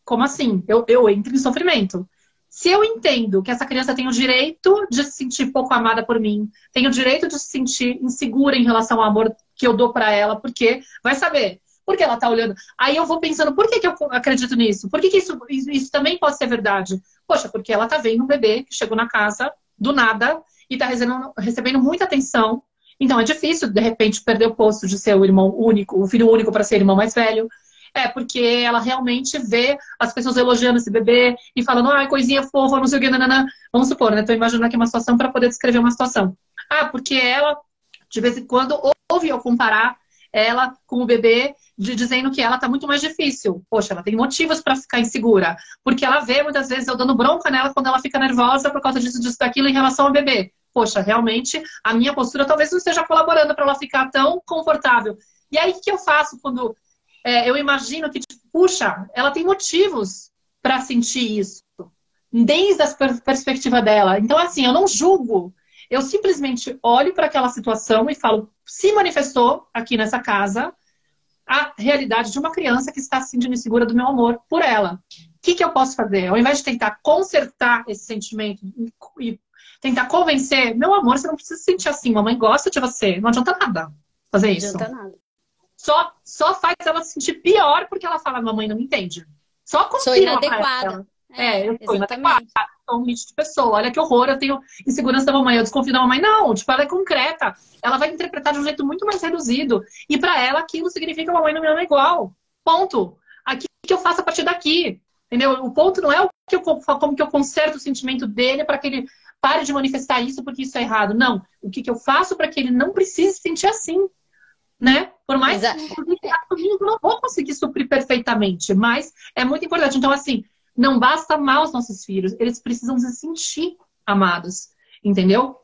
como assim? Eu entro em sofrimento. Se eu entendo que essa criança tem o direito de se sentir pouco amada por mim, tem o direito de se sentir insegura em relação ao amor que eu dou pra ela, porque, vai saber, porque ela tá olhando. Aí eu vou pensando, por que eu acredito nisso? Por que isso também pode ser verdade? Poxa, porque ela tá vendo um bebê que chegou na casa do nada e tá recebendo muita atenção. Então é difícil, de repente, perder o posto de ser o irmão único, o filho único para ser irmão mais velho. Porque ela realmente vê as pessoas elogiando esse bebê e falando, ai, coisinha fofa, não sei o que, nananã. Vamos supor, né? Tô imaginando aqui uma situação para poder descrever uma situação. Porque ela, de vez em quando, ouve eu comparar ela com o bebê, dizendo que ela tá muito mais difícil. Poxa, ela tem motivos para ficar insegura. Porque ela vê, muitas vezes, eu dando bronca nela quando ela fica nervosa por causa disso, daquilo em relação ao bebê. Poxa, realmente, a minha postura talvez não esteja colaborando para ela ficar tão confortável. E aí, o que eu faço quando... eu imagino que, tipo, puxa, ela tem motivos para sentir isso, desde a perspectiva dela. Então, assim, eu não julgo. Eu simplesmente olho para aquela situação e falo, se manifestou aqui nessa casa a realidade de uma criança que está se sentindo insegura do meu amor por ela. O que eu posso fazer? Ao invés de tentar consertar esse sentimento e tentar convencer, meu amor, você não precisa se sentir assim, mamãe gosta de você. Não adianta nada fazer isso. Não adianta nada. Só faz ela se sentir pior porque ela fala, mamãe não me entende. Só sou inadequada. Eu sou inadequada. sou um lixo de pessoa. Olha que horror, eu tenho insegurança da mamãe, eu desconfio da mamãe. Não, tipo, ela é concreta. Ela vai interpretar de um jeito muito mais reduzido. E pra ela, aquilo significa que a mamãe não me ama igual. Ponto. Aqui que eu faço a partir daqui. Entendeu? O ponto não é como que eu conserto o sentimento dele para que ele pare de manifestar isso porque isso é errado. Não. O que eu faço para que ele não precise se sentir assim. Né? Por mais que eu não vou conseguir suprir perfeitamente, mas é muito importante. Então, assim, não basta amar os nossos filhos, eles precisam se sentir amados, entendeu?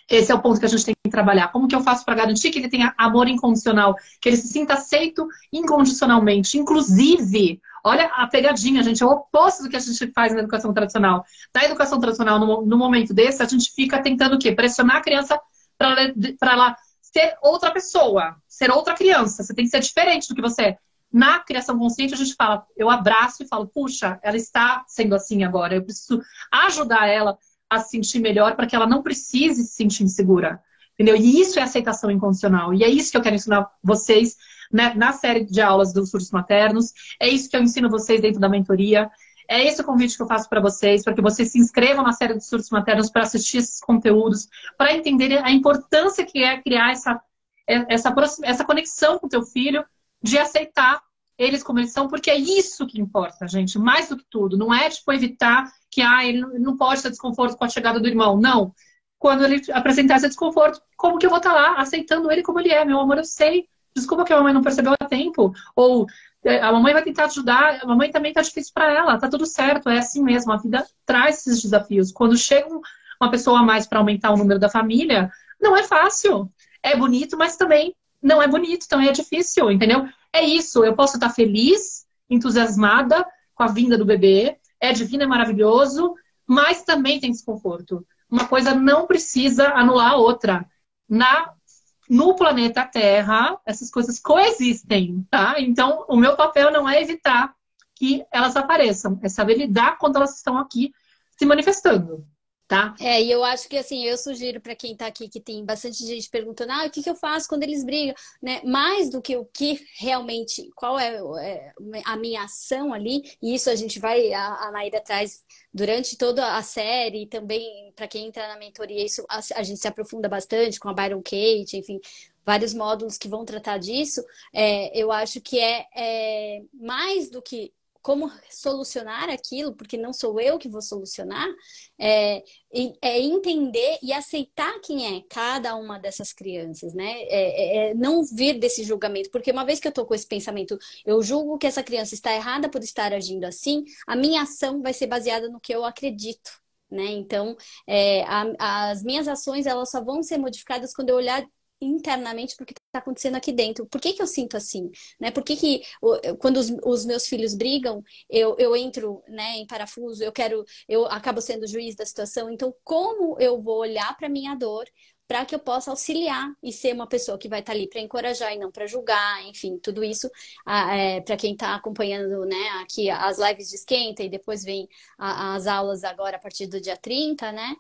Esse é o ponto que a gente tem que trabalhar. Como que eu faço para garantir que ele tenha amor incondicional, que ele se sinta aceito incondicionalmente, inclusive, olha a pegadinha, gente, é o oposto do que a gente faz na educação tradicional. Na educação tradicional, no momento desse, a gente fica tentando o quê? Pressionar a criança para ela ser outra pessoa, ser outra criança. Você tem que ser diferente do que você é. Na criação consciente, a gente fala, eu abraço e falo, puxa, ela está sendo assim agora. Eu preciso ajudar ela a se sentir melhor para que ela não precise se sentir insegura. Entendeu? E isso é aceitação incondicional. E é isso que eu quero ensinar vocês, né, na série de aulas dos surtos maternos. É isso que eu ensino vocês dentro da mentoria. É esse o convite que eu faço para vocês, para que vocês se inscrevam na série de surtos maternos para assistir esses conteúdos, para entender a importância que é criar essa conexão com o teu filho, de aceitar eles como eles são, porque é isso que importa, gente, mais do que tudo. Não é, tipo, evitar que ele não pode ter desconforto com a chegada do irmão. Não. Quando ele apresentar esse desconforto, como que eu vou estar lá, aceitando ele como ele é? Meu amor, eu sei. Desculpa que a mamãe não percebeu a tempo. Ou a mamãe vai tentar ajudar, a mamãe também tá difícil para ela, tá tudo certo, é assim mesmo, a vida traz esses desafios. Quando chega uma pessoa a mais para aumentar o número da família, não é fácil. É bonito, mas também não é bonito, também é difícil, entendeu? É isso, eu posso estar feliz, entusiasmada com a vinda do bebê, é divino, é maravilhoso, mas também tem desconforto. Uma coisa não precisa anular a outra. No planeta Terra, essas coisas coexistem, tá? Então, o meu papel não é evitar que elas apareçam, é saber lidar quando elas estão aqui se manifestando, tá? E eu acho que assim, eu sugiro para quem tá aqui, que tem bastante gente perguntando, o que eu faço quando eles brigam, né? Mais do que o que realmente, qual é a minha ação ali, e isso a gente vai, a Naira traz durante toda a série, e também para quem entra na mentoria, isso a gente se aprofunda bastante com a Byron Kate, enfim, vários módulos que vão tratar disso. Eu acho que é mais do que como solucionar aquilo, porque não sou eu que vou solucionar, é entender e aceitar quem é cada uma dessas crianças, né? Não vir desse julgamento, porque uma vez que eu tô com esse pensamento, eu julgo que essa criança está errada por estar agindo assim, a minha ação vai ser baseada no que eu acredito, né? Então, as minhas ações, elas só vão ser modificadas quando eu olhar internamente porque está acontecendo aqui dentro. Por que eu sinto assim? Né? Por que quando os meus filhos brigam, eu entro, né, em parafuso, eu acabo sendo o juiz da situação. Então, como eu vou olhar para minha dor para que eu possa auxiliar e ser uma pessoa que vai estar ali para encorajar e não para julgar, enfim, tudo isso para quem está acompanhando, né, aqui as lives de Esquenta e depois vem as aulas agora a partir do dia 30, né?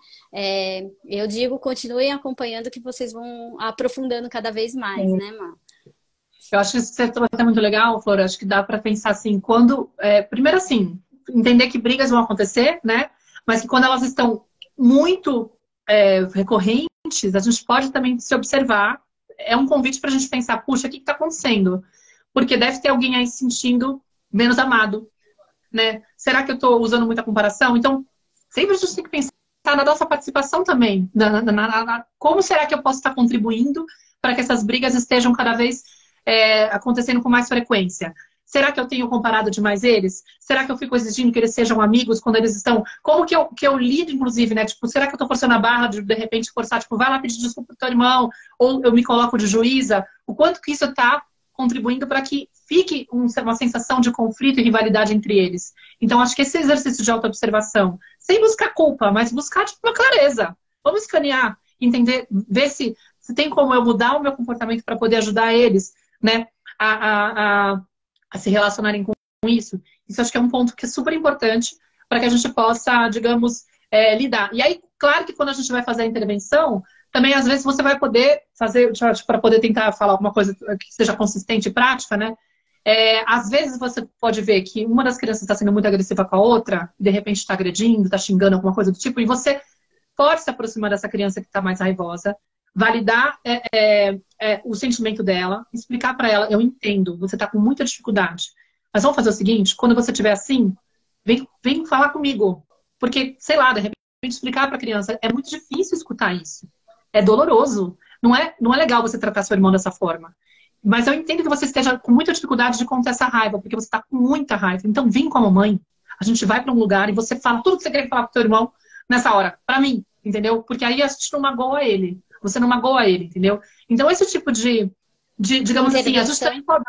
Eu digo, continuem acompanhando que vocês vão aprofundando cada vez mais, né, Má? Eu acho que isso que você trouxe é muito legal, Flor. Acho que dá para pensar assim, primeiro assim, entender que brigas vão acontecer, né? Mas que quando elas estão muito recorrentes, a gente pode também se observar. É um convite para a gente pensar, puxa, o que está acontecendo? Porque deve ter alguém aí se sentindo menos amado, né? Será que eu estou usando muita comparação? Então, sempre a gente tem que pensar na nossa participação também. Como será que eu posso estar contribuindo para que essas brigas estejam cada vez acontecendo com mais frequência? Será que eu tenho comparado demais eles? Será que eu fico exigindo que eles sejam amigos quando eles estão... Como que eu lido, inclusive, né? Tipo, será que eu tô forçando a barra de repente, forçar, tipo, vai lá pedir desculpa pro teu irmão? Ou eu me coloco de juíza? O quanto que isso tá contribuindo para que fique uma sensação de conflito e rivalidade entre eles? Então, acho que esse exercício de autoobservação, sem buscar culpa, mas buscar, tipo, uma clareza. Vamos escanear, entender, ver se tem como eu mudar o meu comportamento para poder ajudar eles, né? A se relacionarem com isso. Isso acho que é um ponto que é super importante para que a gente possa, digamos, lidar. E aí, claro que quando a gente vai fazer a intervenção, também às vezes você vai poder fazer, para poder tentar falar alguma coisa que seja consistente e prática, né? Às vezes você pode ver que uma das crianças está sendo muito agressiva com a outra, de repente está agredindo, está xingando, alguma coisa do tipo, e você pode se aproximar dessa criança que está mais raivosa, validar o sentimento dela, explicar para ela, eu entendo, você está com muita dificuldade, mas vamos fazer o seguinte, quando você estiver assim, vem falar comigo. Porque, sei lá, de repente explicar para a criança, é muito difícil escutar isso. É doloroso. Não é legal você tratar seu irmão dessa forma. Mas eu entendo que você esteja com muita dificuldade de conter essa raiva, porque você está com muita raiva. Então, vem com a mamãe, a gente vai para um lugar e você fala tudo que você quer falar pro seu irmão nessa hora, para mim, entendeu? Porque aí a gente não magoa ele. Você não magoa ele, entendeu? Então, esse tipo de digamos assim, a gente também pode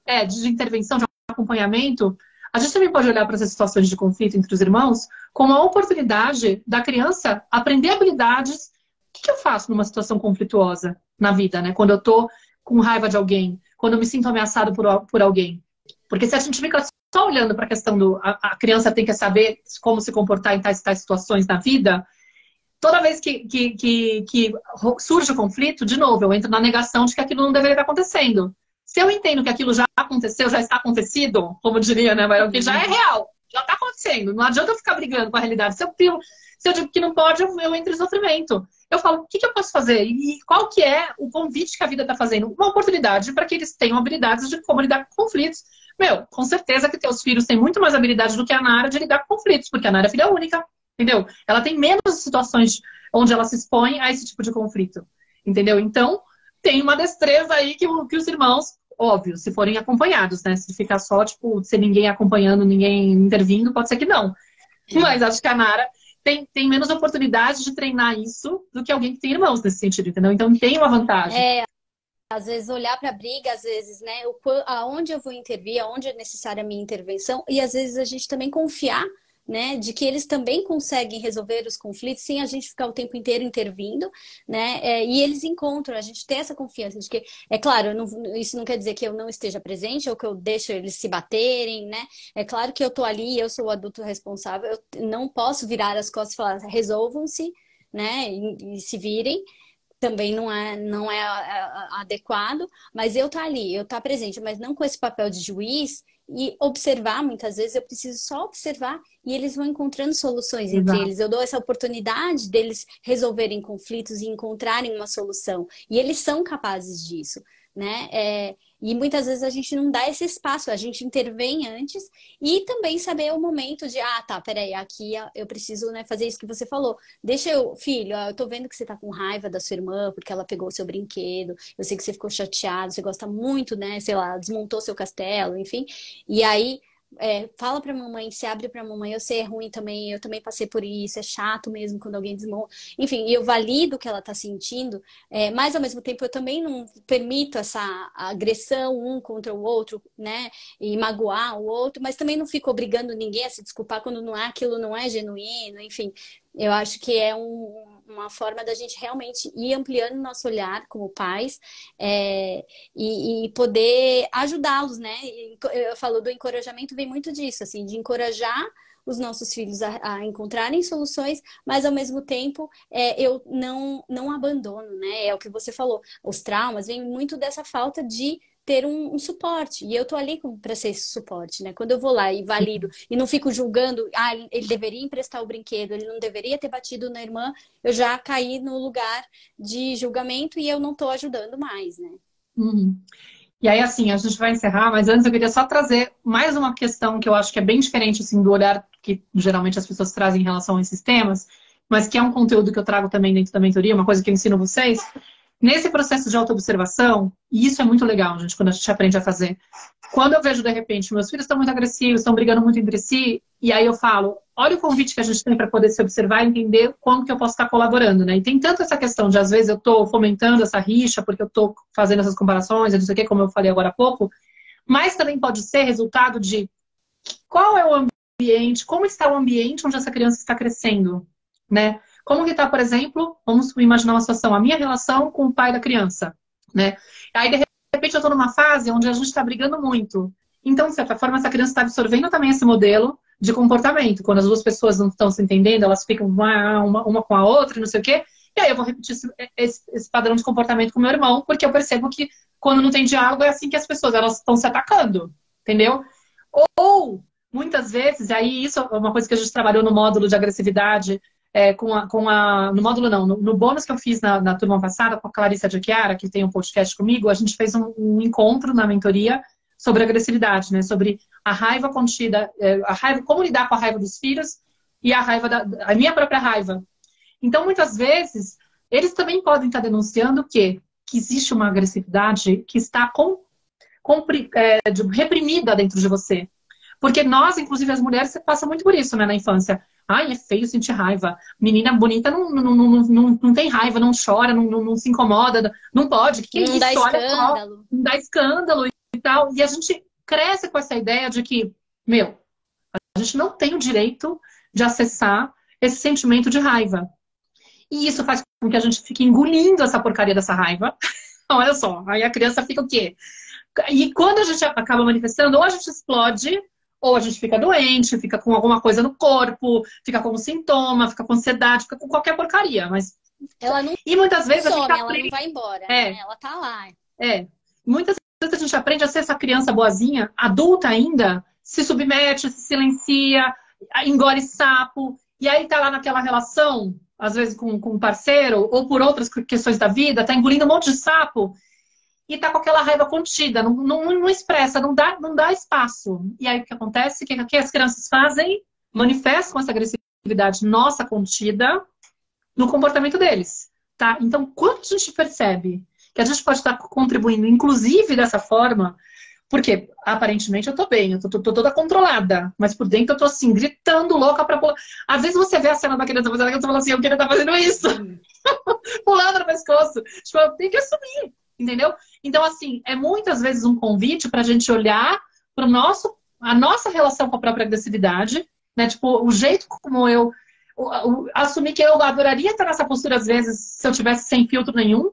olhar, de intervenção, de acompanhamento, a gente também pode olhar para essas situações de conflito entre os irmãos como uma oportunidade da criança aprender habilidades. O que eu faço numa situação conflituosa na vida, né? Quando eu tô com raiva de alguém, quando eu me sinto ameaçado por alguém. Porque se a gente fica só olhando para a questão a criança tem que saber como se comportar em tais situações na vida, toda vez que surge o conflito, de novo, eu entro na negação de que aquilo não deveria estar acontecendo. Se eu entendo que aquilo já aconteceu, já está acontecido, como diria, né, Maria, que já é real, já está acontecendo. Não adianta eu ficar brigando com a realidade. Se eu digo que não pode, eu entro em sofrimento. Eu falo, o que eu posso fazer? E qual que é o convite que a vida está fazendo? Uma oportunidade para que eles tenham habilidades de como lidar com conflitos. Com certeza que teus filhos têm muito mais habilidade do que a Nara de lidar com conflitos, porque a Nara é filha única, entendeu? Ela tem menos situações onde ela se expõe a esse tipo de conflito, entendeu? Então, tem uma destreza aí que os irmãos, óbvio, se forem acompanhados, né? Se ficar só, tipo, sem ninguém acompanhando, ninguém intervindo, pode ser que não. Mas acho que a Nara tem menos oportunidade de treinar isso do que alguém que tem irmãos nesse sentido, entendeu? Então tem uma vantagem. Às vezes olhar para a briga, às vezes, né? Aonde eu vou intervir, aonde é necessária a minha intervenção, e às vezes a gente também confiar, né, de que eles também conseguem resolver os conflitos sem a gente ficar o tempo inteiro intervindo, né? E eles encontram, a gente tem essa confiança de que, é claro, isso não quer dizer que eu não esteja presente ou que eu deixo eles se baterem, né? É claro que eu tô ali, eu sou o adulto responsável, eu não posso virar as costas e falar, resolvam-se, né? E se virem. Também não é adequado, mas eu tá ali, eu tá presente, mas não com esse papel de juiz e observar, muitas vezes eu preciso só observar e eles vão encontrando soluções entre eles. Eu dou essa oportunidade deles resolverem conflitos e encontrarem uma solução. E eles são capazes disso, né? E muitas vezes a gente não dá esse espaço, a gente intervém antes e também saber o momento de, tá, peraí, aqui eu preciso, né, fazer isso que você falou. Deixa filho, eu tô vendo que você tá com raiva da sua irmã porque ela pegou o seu brinquedo, eu sei que você ficou chateado, você gosta muito, né, sei lá, desmontou seu castelo, enfim. E aí, fala pra mamãe, se abre pra mamãe, eu sei, é ruim também, eu também passei por isso, é chato mesmo quando alguém desmonta. Enfim, eu valido o que ela tá sentindo, mas ao mesmo tempo eu também não permito essa agressão um contra o outro, né, e magoar o outro, mas também não fico obrigando ninguém a se desculpar quando aquilo não é genuíno, enfim. Eu acho que é uma forma da gente realmente ir ampliando o nosso olhar como pais e poder ajudá-los, né? Eu falo do encorajamento, vem muito disso, assim, de encorajar os nossos filhos a encontrarem soluções, mas ao mesmo tempo eu não abandono, né? É o que você falou. Os traumas vêm muito dessa falta de ter um suporte. E eu tô ali para ser esse suporte, né? Quando eu vou lá e valido e não fico julgando, ele deveria emprestar o brinquedo, ele não deveria ter batido na irmã, eu já caí no lugar de julgamento e eu não tô ajudando mais, né? Uhum. E aí, assim, a gente vai encerrar, mas antes eu queria só trazer mais uma questão que eu acho que é bem diferente, assim, do olhar que geralmente as pessoas trazem em relação a esses temas, mas que é um conteúdo que eu trago também dentro da mentoria, uma coisa que eu ensino vocês. Nesse processo de autoobservação, e isso é muito legal, gente, quando a gente aprende a fazer. Quando eu vejo, de repente, meus filhos estão muito agressivos, estão brigando muito entre si, e aí eu falo, olha o convite que a gente tem para poder se observar e entender como que eu posso estar colaborando, né? E tem tanto essa questão de, às vezes, eu estou fomentando essa rixa, porque eu estou fazendo essas comparações, não sei o quê, como eu falei agora há pouco, mas também pode ser resultado de qual é o ambiente, como está o ambiente onde essa criança está crescendo, né? Como que está, por exemplo, vamos imaginar uma situação, a minha relação com o pai da criança, né? Aí, de repente, eu estou numa fase onde a gente está brigando muito. Então, de certa forma, essa criança está absorvendo também esse modelo de comportamento. Quando as duas pessoas não estão se entendendo, elas ficam uma com a outra, não sei o quê. E aí eu vou repetir esse padrão de comportamento com o meu irmão, porque eu percebo que quando não tem diálogo é assim que as pessoas elas estão se atacando, entendeu? Ou, muitas vezes, aí isso é uma coisa que a gente trabalhou no módulo de agressividade, no módulo não, no bônus que eu fiz na turma passada com a Clarissa de Chiara, que tem um podcast comigo, a gente fez um encontro na mentoria sobre agressividade, né? Sobre a raiva contida, a raiva, como lidar com a raiva dos filhos e a minha própria raiva. Então, muitas vezes, eles também podem estar denunciando que existe uma agressividade que está reprimida dentro de você. Porque nós, inclusive as mulheres, passam muito por isso, né, na infância. Ai, é feio sentir raiva. Menina bonita não tem raiva, não chora, não se incomoda, não pode. Que não isso? dá Olha escândalo. só, não dá escândalo e tal. E a gente cresce com essa ideia de que, a gente não tem o direito de acessar esse sentimento de raiva. E isso faz com que a gente fique engolindo essa porcaria dessa raiva. Olha só, aí a criança fica o quê? E quando a gente acaba manifestando, ou a gente explode, ou a gente fica doente, fica com alguma coisa no corpo, fica com um sintoma, fica com ansiedade, fica com qualquer porcaria. Mas... Ela não E muitas vezes some, a gente ela aprende... não vai embora, né? Ela tá lá. Muitas vezes a gente aprende a ser essa criança boazinha, adulta ainda, se submete, se silencia, engole sapo, e aí tá lá naquela relação, às vezes com um parceiro, ou por outras questões da vida, tá engolindo um monte de sapo, e tá com aquela raiva contida, não expressa, não dá espaço. E aí o que acontece? O que as crianças fazem? Manifestam essa agressividade nossa contida no comportamento deles, tá? Então, quando a gente percebe que a gente pode estar contribuindo, inclusive dessa forma, porque aparentemente eu tô bem, eu tô toda controlada, mas por dentro eu tô assim, gritando louca pra pular. Às vezes você vê a cena da criança fazendo aquilo e fala assim, eu queria estar fazendo isso, pulando no pescoço. Tipo, eu tenho que assumir. Entendeu? Então, assim, é muitas vezes um convite para a gente olhar para a nossa relação com a própria agressividade, né? Tipo, o jeito como eu assumir que eu adoraria estar nessa postura, às vezes, se eu tivesse sem filtro nenhum.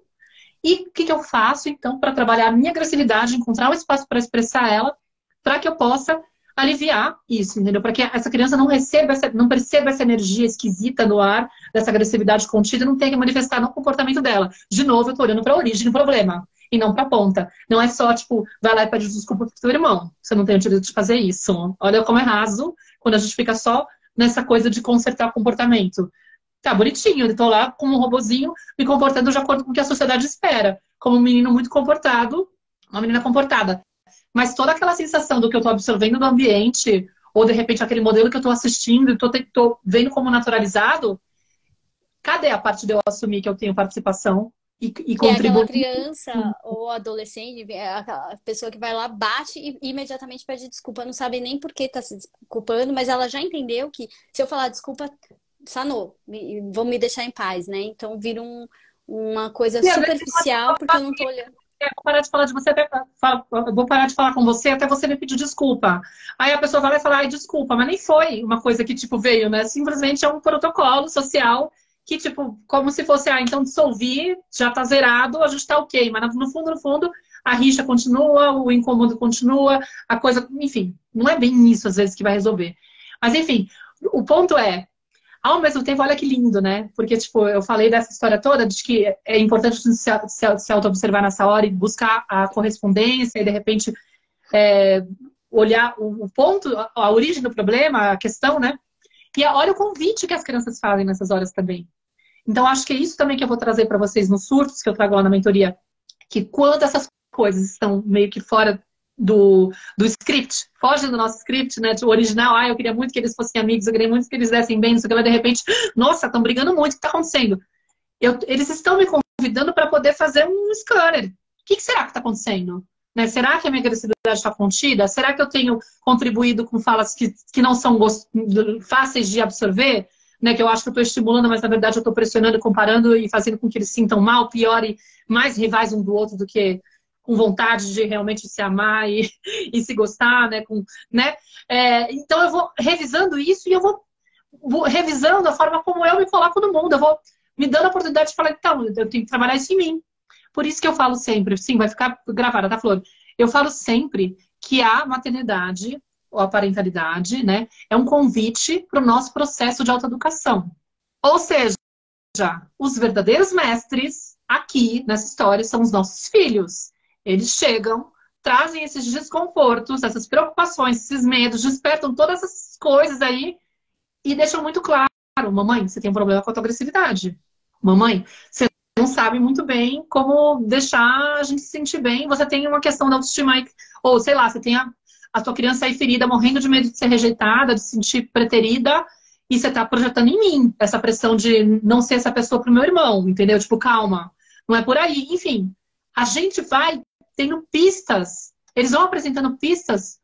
E o que eu faço, então, para trabalhar a minha agressividade, encontrar um espaço para expressar ela, para que eu possa aliviar isso, entendeu? Para que essa criança não perceba essa energia esquisita no ar, dessa agressividade contida, e não tenha que manifestar no comportamento dela. De novo, eu tô olhando para a origem do problema, e não para a ponta. Não é só, tipo, vai lá e pede desculpa pro teu irmão. Você não tem o direito de fazer isso. Olha como é raso quando a gente fica só nessa coisa de consertar o comportamento. Tá bonitinho, eu tô lá como um robozinho, me comportando de acordo com o que a sociedade espera. Como um menino muito comportado, uma menina comportada. Mas toda aquela sensação do que eu tô absorvendo do ambiente, ou de repente aquele modelo que eu tô assistindo e tô vendo como naturalizado, cadê a parte de eu assumir que eu tenho participação e contribuir? É aquela criança ou adolescente, a pessoa que vai lá, bate e imediatamente pede desculpa. Não sabe nem por que tá se desculpando, mas ela já entendeu que se eu falar desculpa, sanou, vão me deixar em paz, né? Então vira uma coisa superficial porque eu não tô olhando. Vou parar de falar de você vou parar de falar com você até você me pedir desculpa. Aí a pessoa vai lá e fala, ai, desculpa, mas nem foi uma coisa que, tipo, veio, né? Simplesmente é um protocolo social que, tipo, como se fosse, então dissolvi, já tá zerado, a gente tá ok. Mas no fundo, a rixa continua, o incômodo continua, a coisa, enfim, não é bem isso às vezes que vai resolver. Mas, enfim, o ponto é, ao mesmo tempo, olha que lindo, né? Porque, tipo, eu falei dessa história toda, de que é importante se auto-observar nessa hora e buscar a correspondência e, de repente, olhar o ponto, a origem do problema, a questão, né? E olha o convite que as crianças fazem nessas horas também. Então, acho que é isso também que eu vou trazer para vocês nos surtos, que eu trago lá na mentoria, que quando essas coisas estão meio que fora do script, foge do nosso script, né? Do original, eu queria muito que eles fossem amigos, eu queria muito que eles dessem bem, isso que de repente, nossa, estão brigando muito, o que está acontecendo? Eles estão me convidando para poder fazer um scanner. O que será que está acontecendo? Né? Será que a minha agressividade está contida? Será que eu tenho contribuído com falas que não são fáceis de absorver? Né? Que eu acho que eu estou estimulando, mas na verdade eu estou pressionando, comparando e fazendo com que eles se sintam mal, pior e mais rivais um do outro do que com vontade de realmente se amar e se gostar, né? Então eu vou revisando isso e eu vou revisando a forma como eu me coloco no mundo. Eu vou me dando a oportunidade de falar, então, eu tenho que trabalhar isso em mim. Por isso que eu falo sempre, sim, vai ficar gravada, tá, Flor? Eu falo sempre que a maternidade ou a parentalidade, né, é um convite para o nosso processo de autoeducação. Ou seja, os verdadeiros mestres aqui nessa história são os nossos filhos. Eles chegam, trazem esses desconfortos, essas preocupações, esses medos, despertam todas essas coisas aí e deixam muito claro: mamãe, você tem um problema com a tua agressividade. Mamãe, você não sabe muito bem como deixar a gente se sentir bem. Você tem uma questão da autoestima aí, ou sei lá, você tem a tua criança aí ferida, morrendo de medo de ser rejeitada, de se sentir preterida, e você tá projetando em mim essa pressão de não ser essa pessoa pro meu irmão, entendeu? Tipo, calma, não é por aí. Enfim, a gente vai tendo pistas, eles vão apresentando pistas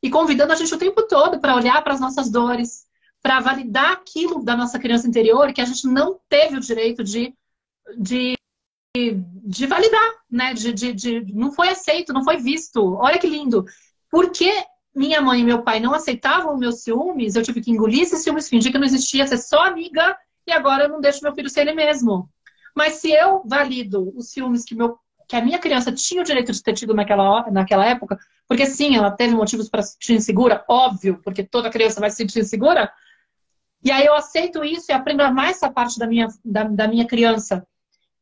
e convidando a gente o tempo todo para olhar para as nossas dores, para validar aquilo da nossa criança interior que a gente não teve o direito de validar, né? Não foi aceito, não foi visto. Olha que lindo. Porque minha mãe e meu pai não aceitavam os meus ciúmes, eu tive que engolir esses ciúmes, fingir que não existia, ser só amiga, e agora eu não deixo meu filho ser ele mesmo. Mas se eu valido os ciúmes que a minha criança tinha o direito de ter tido naquela época, porque sim, ela teve motivos para se sentir insegura, óbvio, porque toda criança vai se sentir insegura, e aí eu aceito isso e aprendo a amar essa parte da minha criança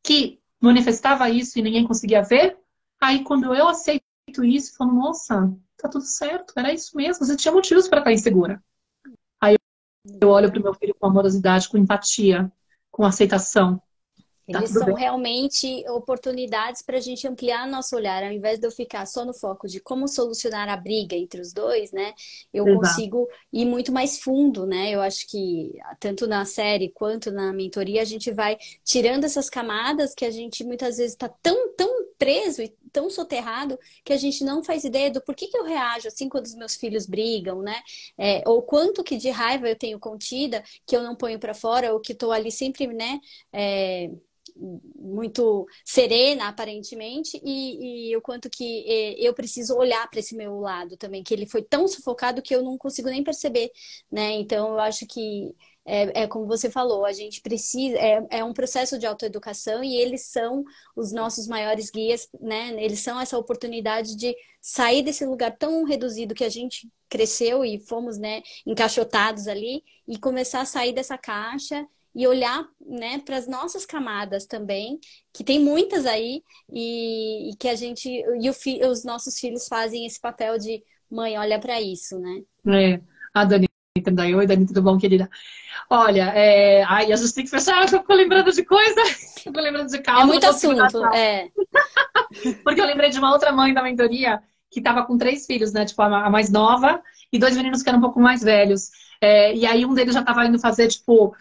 que manifestava isso e ninguém conseguia ver. Aí quando eu aceito isso, eu falo, nossa, tá tudo certo, era isso mesmo, você tinha motivos para estar insegura. Aí eu olho pro meu filho com amorosidade, com empatia, com aceitação. Tá Eles tudo são bem. realmente oportunidades para a gente ampliar nosso olhar, ao invés de eu ficar só no foco de como solucionar a briga entre os dois, né? Eu Exato. consigo ir muito mais fundo, né? Eu acho que tanto na série quanto na mentoria a gente vai tirando essas camadas que a gente muitas vezes está tão preso e tão soterrado que a gente não faz ideia do porquê que eu reajo assim quando os meus filhos brigam, né? Ou quanto que de raiva eu tenho contida que eu não ponho para fora ou que estou ali sempre, né? Muito serena, aparentemente, e o quanto que eu preciso olhar para esse meu lado também, que ele foi tão sufocado que eu não consigo nem perceber, né? Então, eu acho que como você falou, a gente precisa, é um processo de autoeducação e eles são os nossos maiores guias, né? Eles são essa oportunidade de sair desse lugar tão reduzido que a gente cresceu e fomos, né, encaixotados ali e começar a sair dessa caixa e olhar, né, para as nossas camadas também, que tem muitas aí, e que a gente, os nossos filhos fazem esse papel de mãe, olha para isso, né? É. A Dani também. Oi, Dani, tudo bom, querida? Olha, ai, a gente tem que fechar, eu tô lembrando de coisa, eu tô lembrando de É causa, não muito consigo dar assunto, tchau. Porque eu lembrei de uma outra mãe da mentoria que tava com 3 filhos, né? Tipo, a mais nova e 2 meninos que eram um pouco mais velhos. E aí um deles já tava indo fazer, tipo,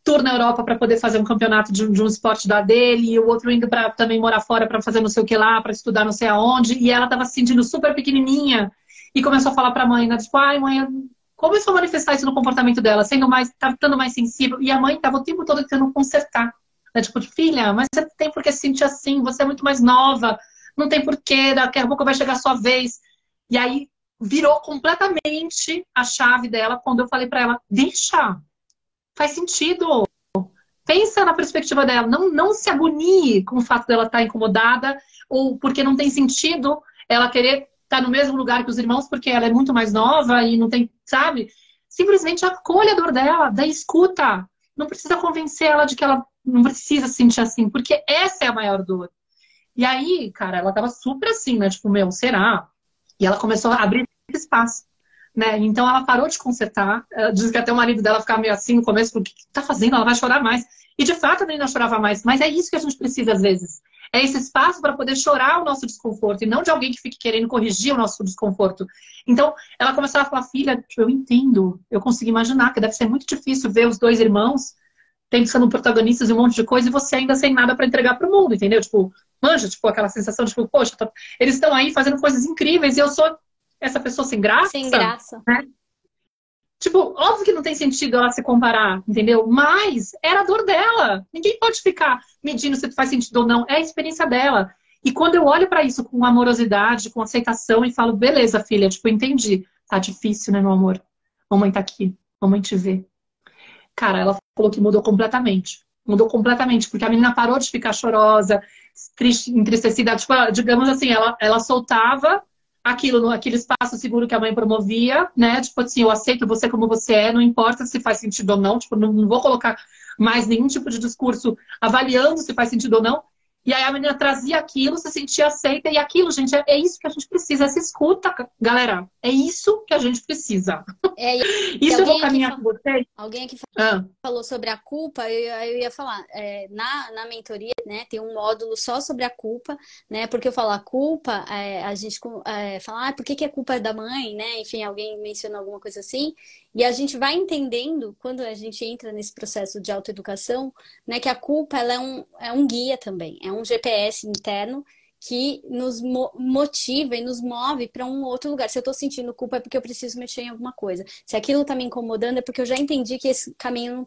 tour na Europa para poder fazer um campeonato de um esporte da dele, e o outro indo para também morar fora para fazer não sei o que lá, para estudar não sei aonde, e ela tava se sentindo super pequenininha e começou a falar para a mãe, né, tipo, ai mãe, começou a manifestar isso no comportamento dela, sendo mais, tava ficando mais sensível, e a mãe tava o tempo todo tentando consertar, né, tipo, filha, mas você tem por que se sentir assim, você é muito mais nova, não tem porquê, daqui a pouco vai chegar a sua vez. E aí virou completamente a chave dela quando eu falei para ela, deixa, faz sentido. Pensa na perspectiva dela. Não se agonie com o fato dela estar incomodada ou porque não tem sentido ela querer estar no mesmo lugar que os irmãos porque ela é muito mais nova e não tem, sabe? Simplesmente acolha a dor dela, daí escuta. Não precisa convencer ela de que ela não precisa se sentir assim, porque essa é a maior dor. E aí, cara, ela tava super assim, né? Tipo, meu, será? E ela começou a abrir espaço. Né? Então ela parou de consertar. Ela diz que até o marido dela ficava meio assim no começo, porque o que tá fazendo? Ela vai chorar mais. E de fato a menina chorava mais. Mas é isso que a gente precisa às vezes. É esse espaço para poder chorar o nosso desconforto e não de alguém que fique querendo corrigir o nosso desconforto. Então ela começou a falar, filha, eu entendo, eu consigo imaginar que deve ser muito difícil ver os 2 irmãos pensando protagonistas e um monte de coisa e você ainda sem nada para entregar para o mundo, entendeu? Tipo, manja, tipo aquela sensação de, tipo, poxa, eles estão aí fazendo coisas incríveis e eu sou essa pessoa sem graça, Sem graça. né? Tipo, óbvio que não tem sentido ela se comparar, entendeu? Mas era a dor dela. Ninguém pode ficar medindo se faz sentido ou não. É a experiência dela. E quando eu olho pra isso com amorosidade, com aceitação e falo, beleza, filha, tipo, entendi. Tá difícil, né, meu amor? Mamãe tá aqui. Mamãe te vê. Cara, ela falou que mudou completamente. Mudou completamente, porque a menina parou de ficar chorosa, triste, entristecida. Tipo, digamos assim, ela soltava aquilo, aquele espaço seguro que a mãe promovia, né? Tipo assim, eu aceito você como você é, não importa se faz sentido ou não, tipo, não vou colocar mais nenhum tipo de discurso avaliando se faz sentido ou não. E aí a menina trazia aquilo, se sentia aceita, e aquilo, gente, é isso que a gente precisa, essa escuta, galera. É isso que a gente precisa. É, e Isso eu vou caminhar com vocês. alguém aqui Ah. falou sobre a culpa, eu ia falar, na mentoria, né, tem um módulo só sobre a culpa, né, porque eu falo a culpa, a gente fala, por que a culpa é da mãe, né, enfim, alguém menciona alguma coisa assim, e a gente vai entendendo, quando a gente entra nesse processo de autoeducação, né, que a culpa, ela é um guia também, é um GPS interno, que nos motiva e nos move para um outro lugar. Se eu estou sentindo culpa é porque eu preciso mexer em alguma coisa. Se aquilo está me incomodando é porque eu já entendi que esse caminho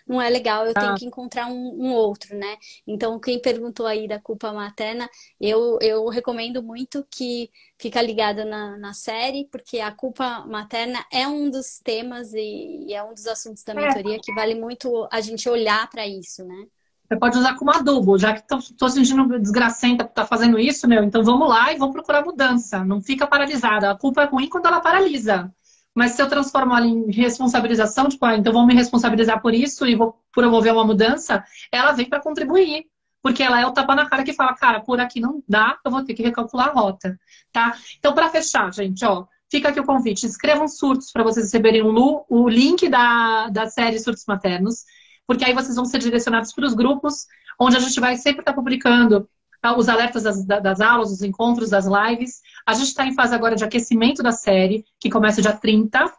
não é legal, eu tenho que encontrar um outro, né? Então, quem perguntou aí da culpa materna, eu recomendo muito que fica ligada na série, porque a culpa materna é um dos temas e é um dos assuntos da mentoria que vale muito a gente olhar para isso, né? Você pode usar como adubo, já que estou sentindo desgracenta por estar fazendo isso, meu, então vamos lá e vamos procurar mudança. Não fica paralisada. A culpa é ruim quando ela paralisa. Mas se eu transformo ela em responsabilização, tipo, então vamos me responsabilizar por isso e vou promover uma mudança, ela vem para contribuir. Porque ela é o tapa na cara que fala, cara, por aqui não dá, eu vou ter que recalcular a rota, tá? Então, para fechar, gente, ó, fica aqui o convite. Escrevam surtos para vocês receberem o link da série Surtos Maternos, porque aí vocês vão ser direcionados para os grupos, onde a gente vai sempre estar publicando os alertas das aulas, os encontros, das lives. A gente está em fase agora de aquecimento da série, que começa dia 30.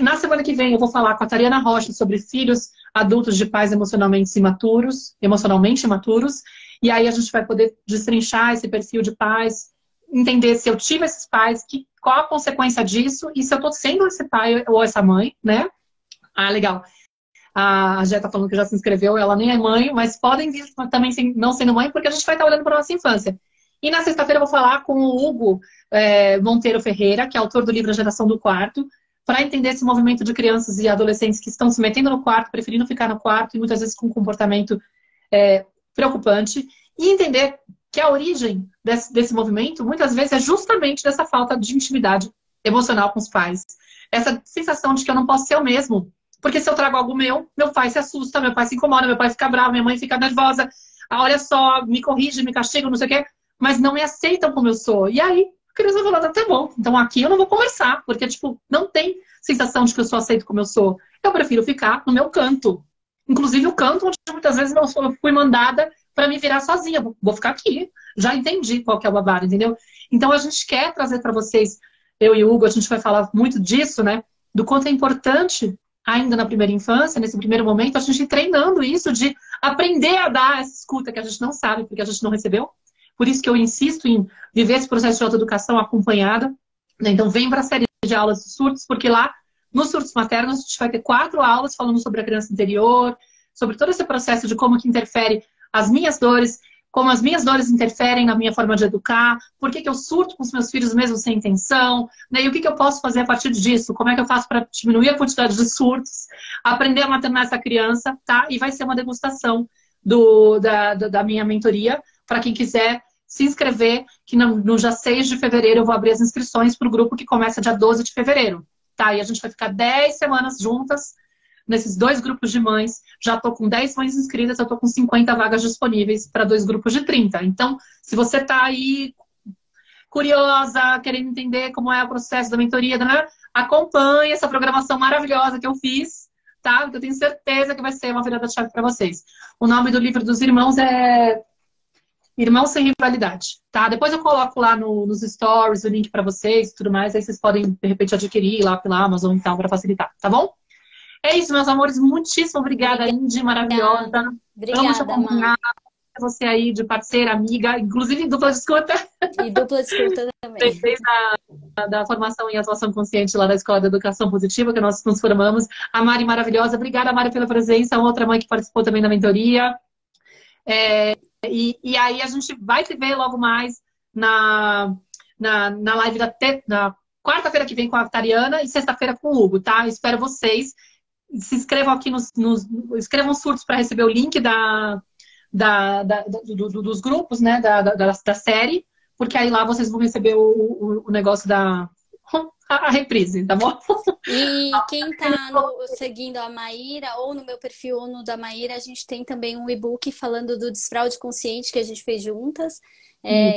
Na semana que vem eu vou falar com a Tariana Rocha sobre filhos adultos de pais emocionalmente imaturos, e aí a gente vai poder destrinchar esse perfil de pais, entender se eu tive esses pais, qual a consequência disso, e se eu estou sendo esse pai ou essa mãe, né? Ah, legal. A Jé tá falando que já se inscreveu, ela nem é mãe, mas podem vir também não sendo mãe, porque a gente vai estar olhando para a nossa infância. E na sexta-feira eu vou falar com o Hugo Monteiro Ferreira, que é autor do livro A Geração do Quarto, para entender esse movimento de crianças e adolescentes que estão se metendo no quarto, preferindo ficar no quarto, e muitas vezes com um comportamento preocupante, e entender que a origem desse movimento, muitas vezes, é justamente dessa falta de intimidade emocional com os pais. Essa sensação de que eu não posso ser eu mesmo. Porque se eu trago algo meu pai se assusta, meu pai se incomoda, meu pai fica bravo, minha mãe fica nervosa. Olha só, me corrige, me castiga, não sei o quê. Mas não me aceitam como eu sou. E aí, a criança vai falar, tá bom. Então aqui eu não vou conversar. Porque, tipo, não tem sensação de que eu sou aceito como eu sou. Eu prefiro ficar no meu canto. Inclusive o canto onde muitas vezes eu fui mandada para me virar sozinha. Vou ficar aqui. Já entendi qual que é o babado, entendeu? Então a gente quer trazer para vocês, eu e o Hugo, a gente vai falar muito disso, né? Do quanto é importante ainda na primeira infância, nesse primeiro momento, a gente treinando isso de aprender a dar essa escuta que a gente não sabe, porque a gente não recebeu. Por isso que eu insisto em viver esse processo de autoeducação acompanhada. Né? Então, vem para a série de aulas de surtos, porque lá, nos surtos maternos, a gente vai ter 4 aulas falando sobre a criança interior, sobre todo esse processo de como que interfere as minhas dores, como as minhas dores interferem na minha forma de educar, por que eu surto com os meus filhos mesmo sem intenção, né? E o que eu posso fazer a partir disso, como é que eu faço para diminuir a quantidade de surtos, aprender a maternar essa criança, tá? E vai ser uma degustação da minha mentoria, para quem quiser se inscrever, que no dia 6 de fevereiro eu vou abrir as inscrições para o grupo que começa dia 12 de fevereiro, tá? E a gente vai ficar 10 semanas juntas, nesses 2 grupos de mães, já estou com 10 mães inscritas, eu estou com 50 vagas disponíveis para 2 grupos de 30. Então, se você está aí curiosa, querendo entender como é o processo da mentoria, né? Acompanhe essa programação maravilhosa que eu fiz, tá? Porque eu tenho certeza que vai ser uma virada de chave para vocês. O nome do livro dos irmãos é Irmãos Sem Rivalidade, tá? Depois eu coloco lá nos stories o link para vocês e tudo mais, aí vocês podem, de repente, adquirir lá pela Amazon e tal, para facilitar, tá bom? É isso, meus amores. Muitíssimo obrigada, Indy, maravilhosa. Obrigada, Amo te acompanhar. Você aí de parceira, amiga, inclusive dupla de escuta. E dupla de escuta também. Desde da formação em atuação consciente lá da Escola da Educação Positiva, que nós nos formamos. A Mari, maravilhosa. Obrigada, Mari, pela presença. Outra mãe que participou também da mentoria. E aí a gente vai se ver logo mais na live na quarta-feira que vem com a Tariana e sexta-feira com o Hugo, tá? Espero vocês. Se inscrevam aqui escrevam surtos para receber o link dos grupos, né, da série, porque aí lá vocês vão receber o negócio a reprise, tá bom? E quem tá seguindo a Maíra, ou no meu perfil ou no da Maíra, a gente tem também um e-book falando do desfraude consciente que a gente fez juntas,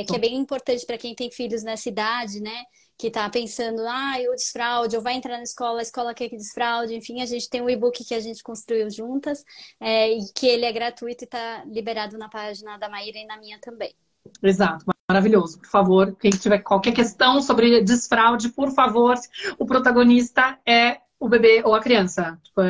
que é bem importante para quem tem filhos nessa idade, né? Que tá pensando, o desfraude, ou vai entrar na escola, a escola quer que desfraude, enfim, a gente tem um e-book que a gente construiu juntas, e que ele é gratuito e tá liberado na página da Maíra e na minha também. Exato, maravilhoso. Por favor, quem tiver qualquer questão sobre desfraude, por favor, o protagonista é o bebê ou a criança. Tipo,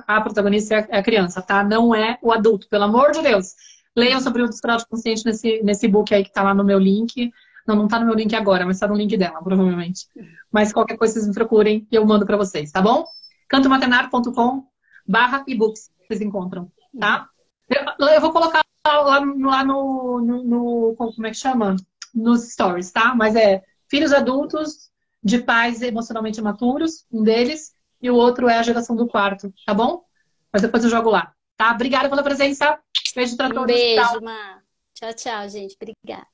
a protagonista é a criança, tá? Não é o adulto, pelo amor de Deus. Leiam sobre o desfraude consciente nesse book aí que tá lá no meu link. Não tá no meu link agora, mas tá no link dela, provavelmente. Mas qualquer coisa vocês me procurem e eu mando pra vocês, tá bom? cantomaternar.com/ebooks vocês encontram, tá? Eu vou colocar lá no como é que chama? Nos stories, tá? Mas é filhos adultos de pais emocionalmente imaturos, um deles, e o outro é a geração do quarto, tá bom? Mas depois eu jogo lá, tá? Obrigada pela presença. Beijo pra Um todos. beijo, Tchau. Má. Tchau, tchau, gente. Obrigada.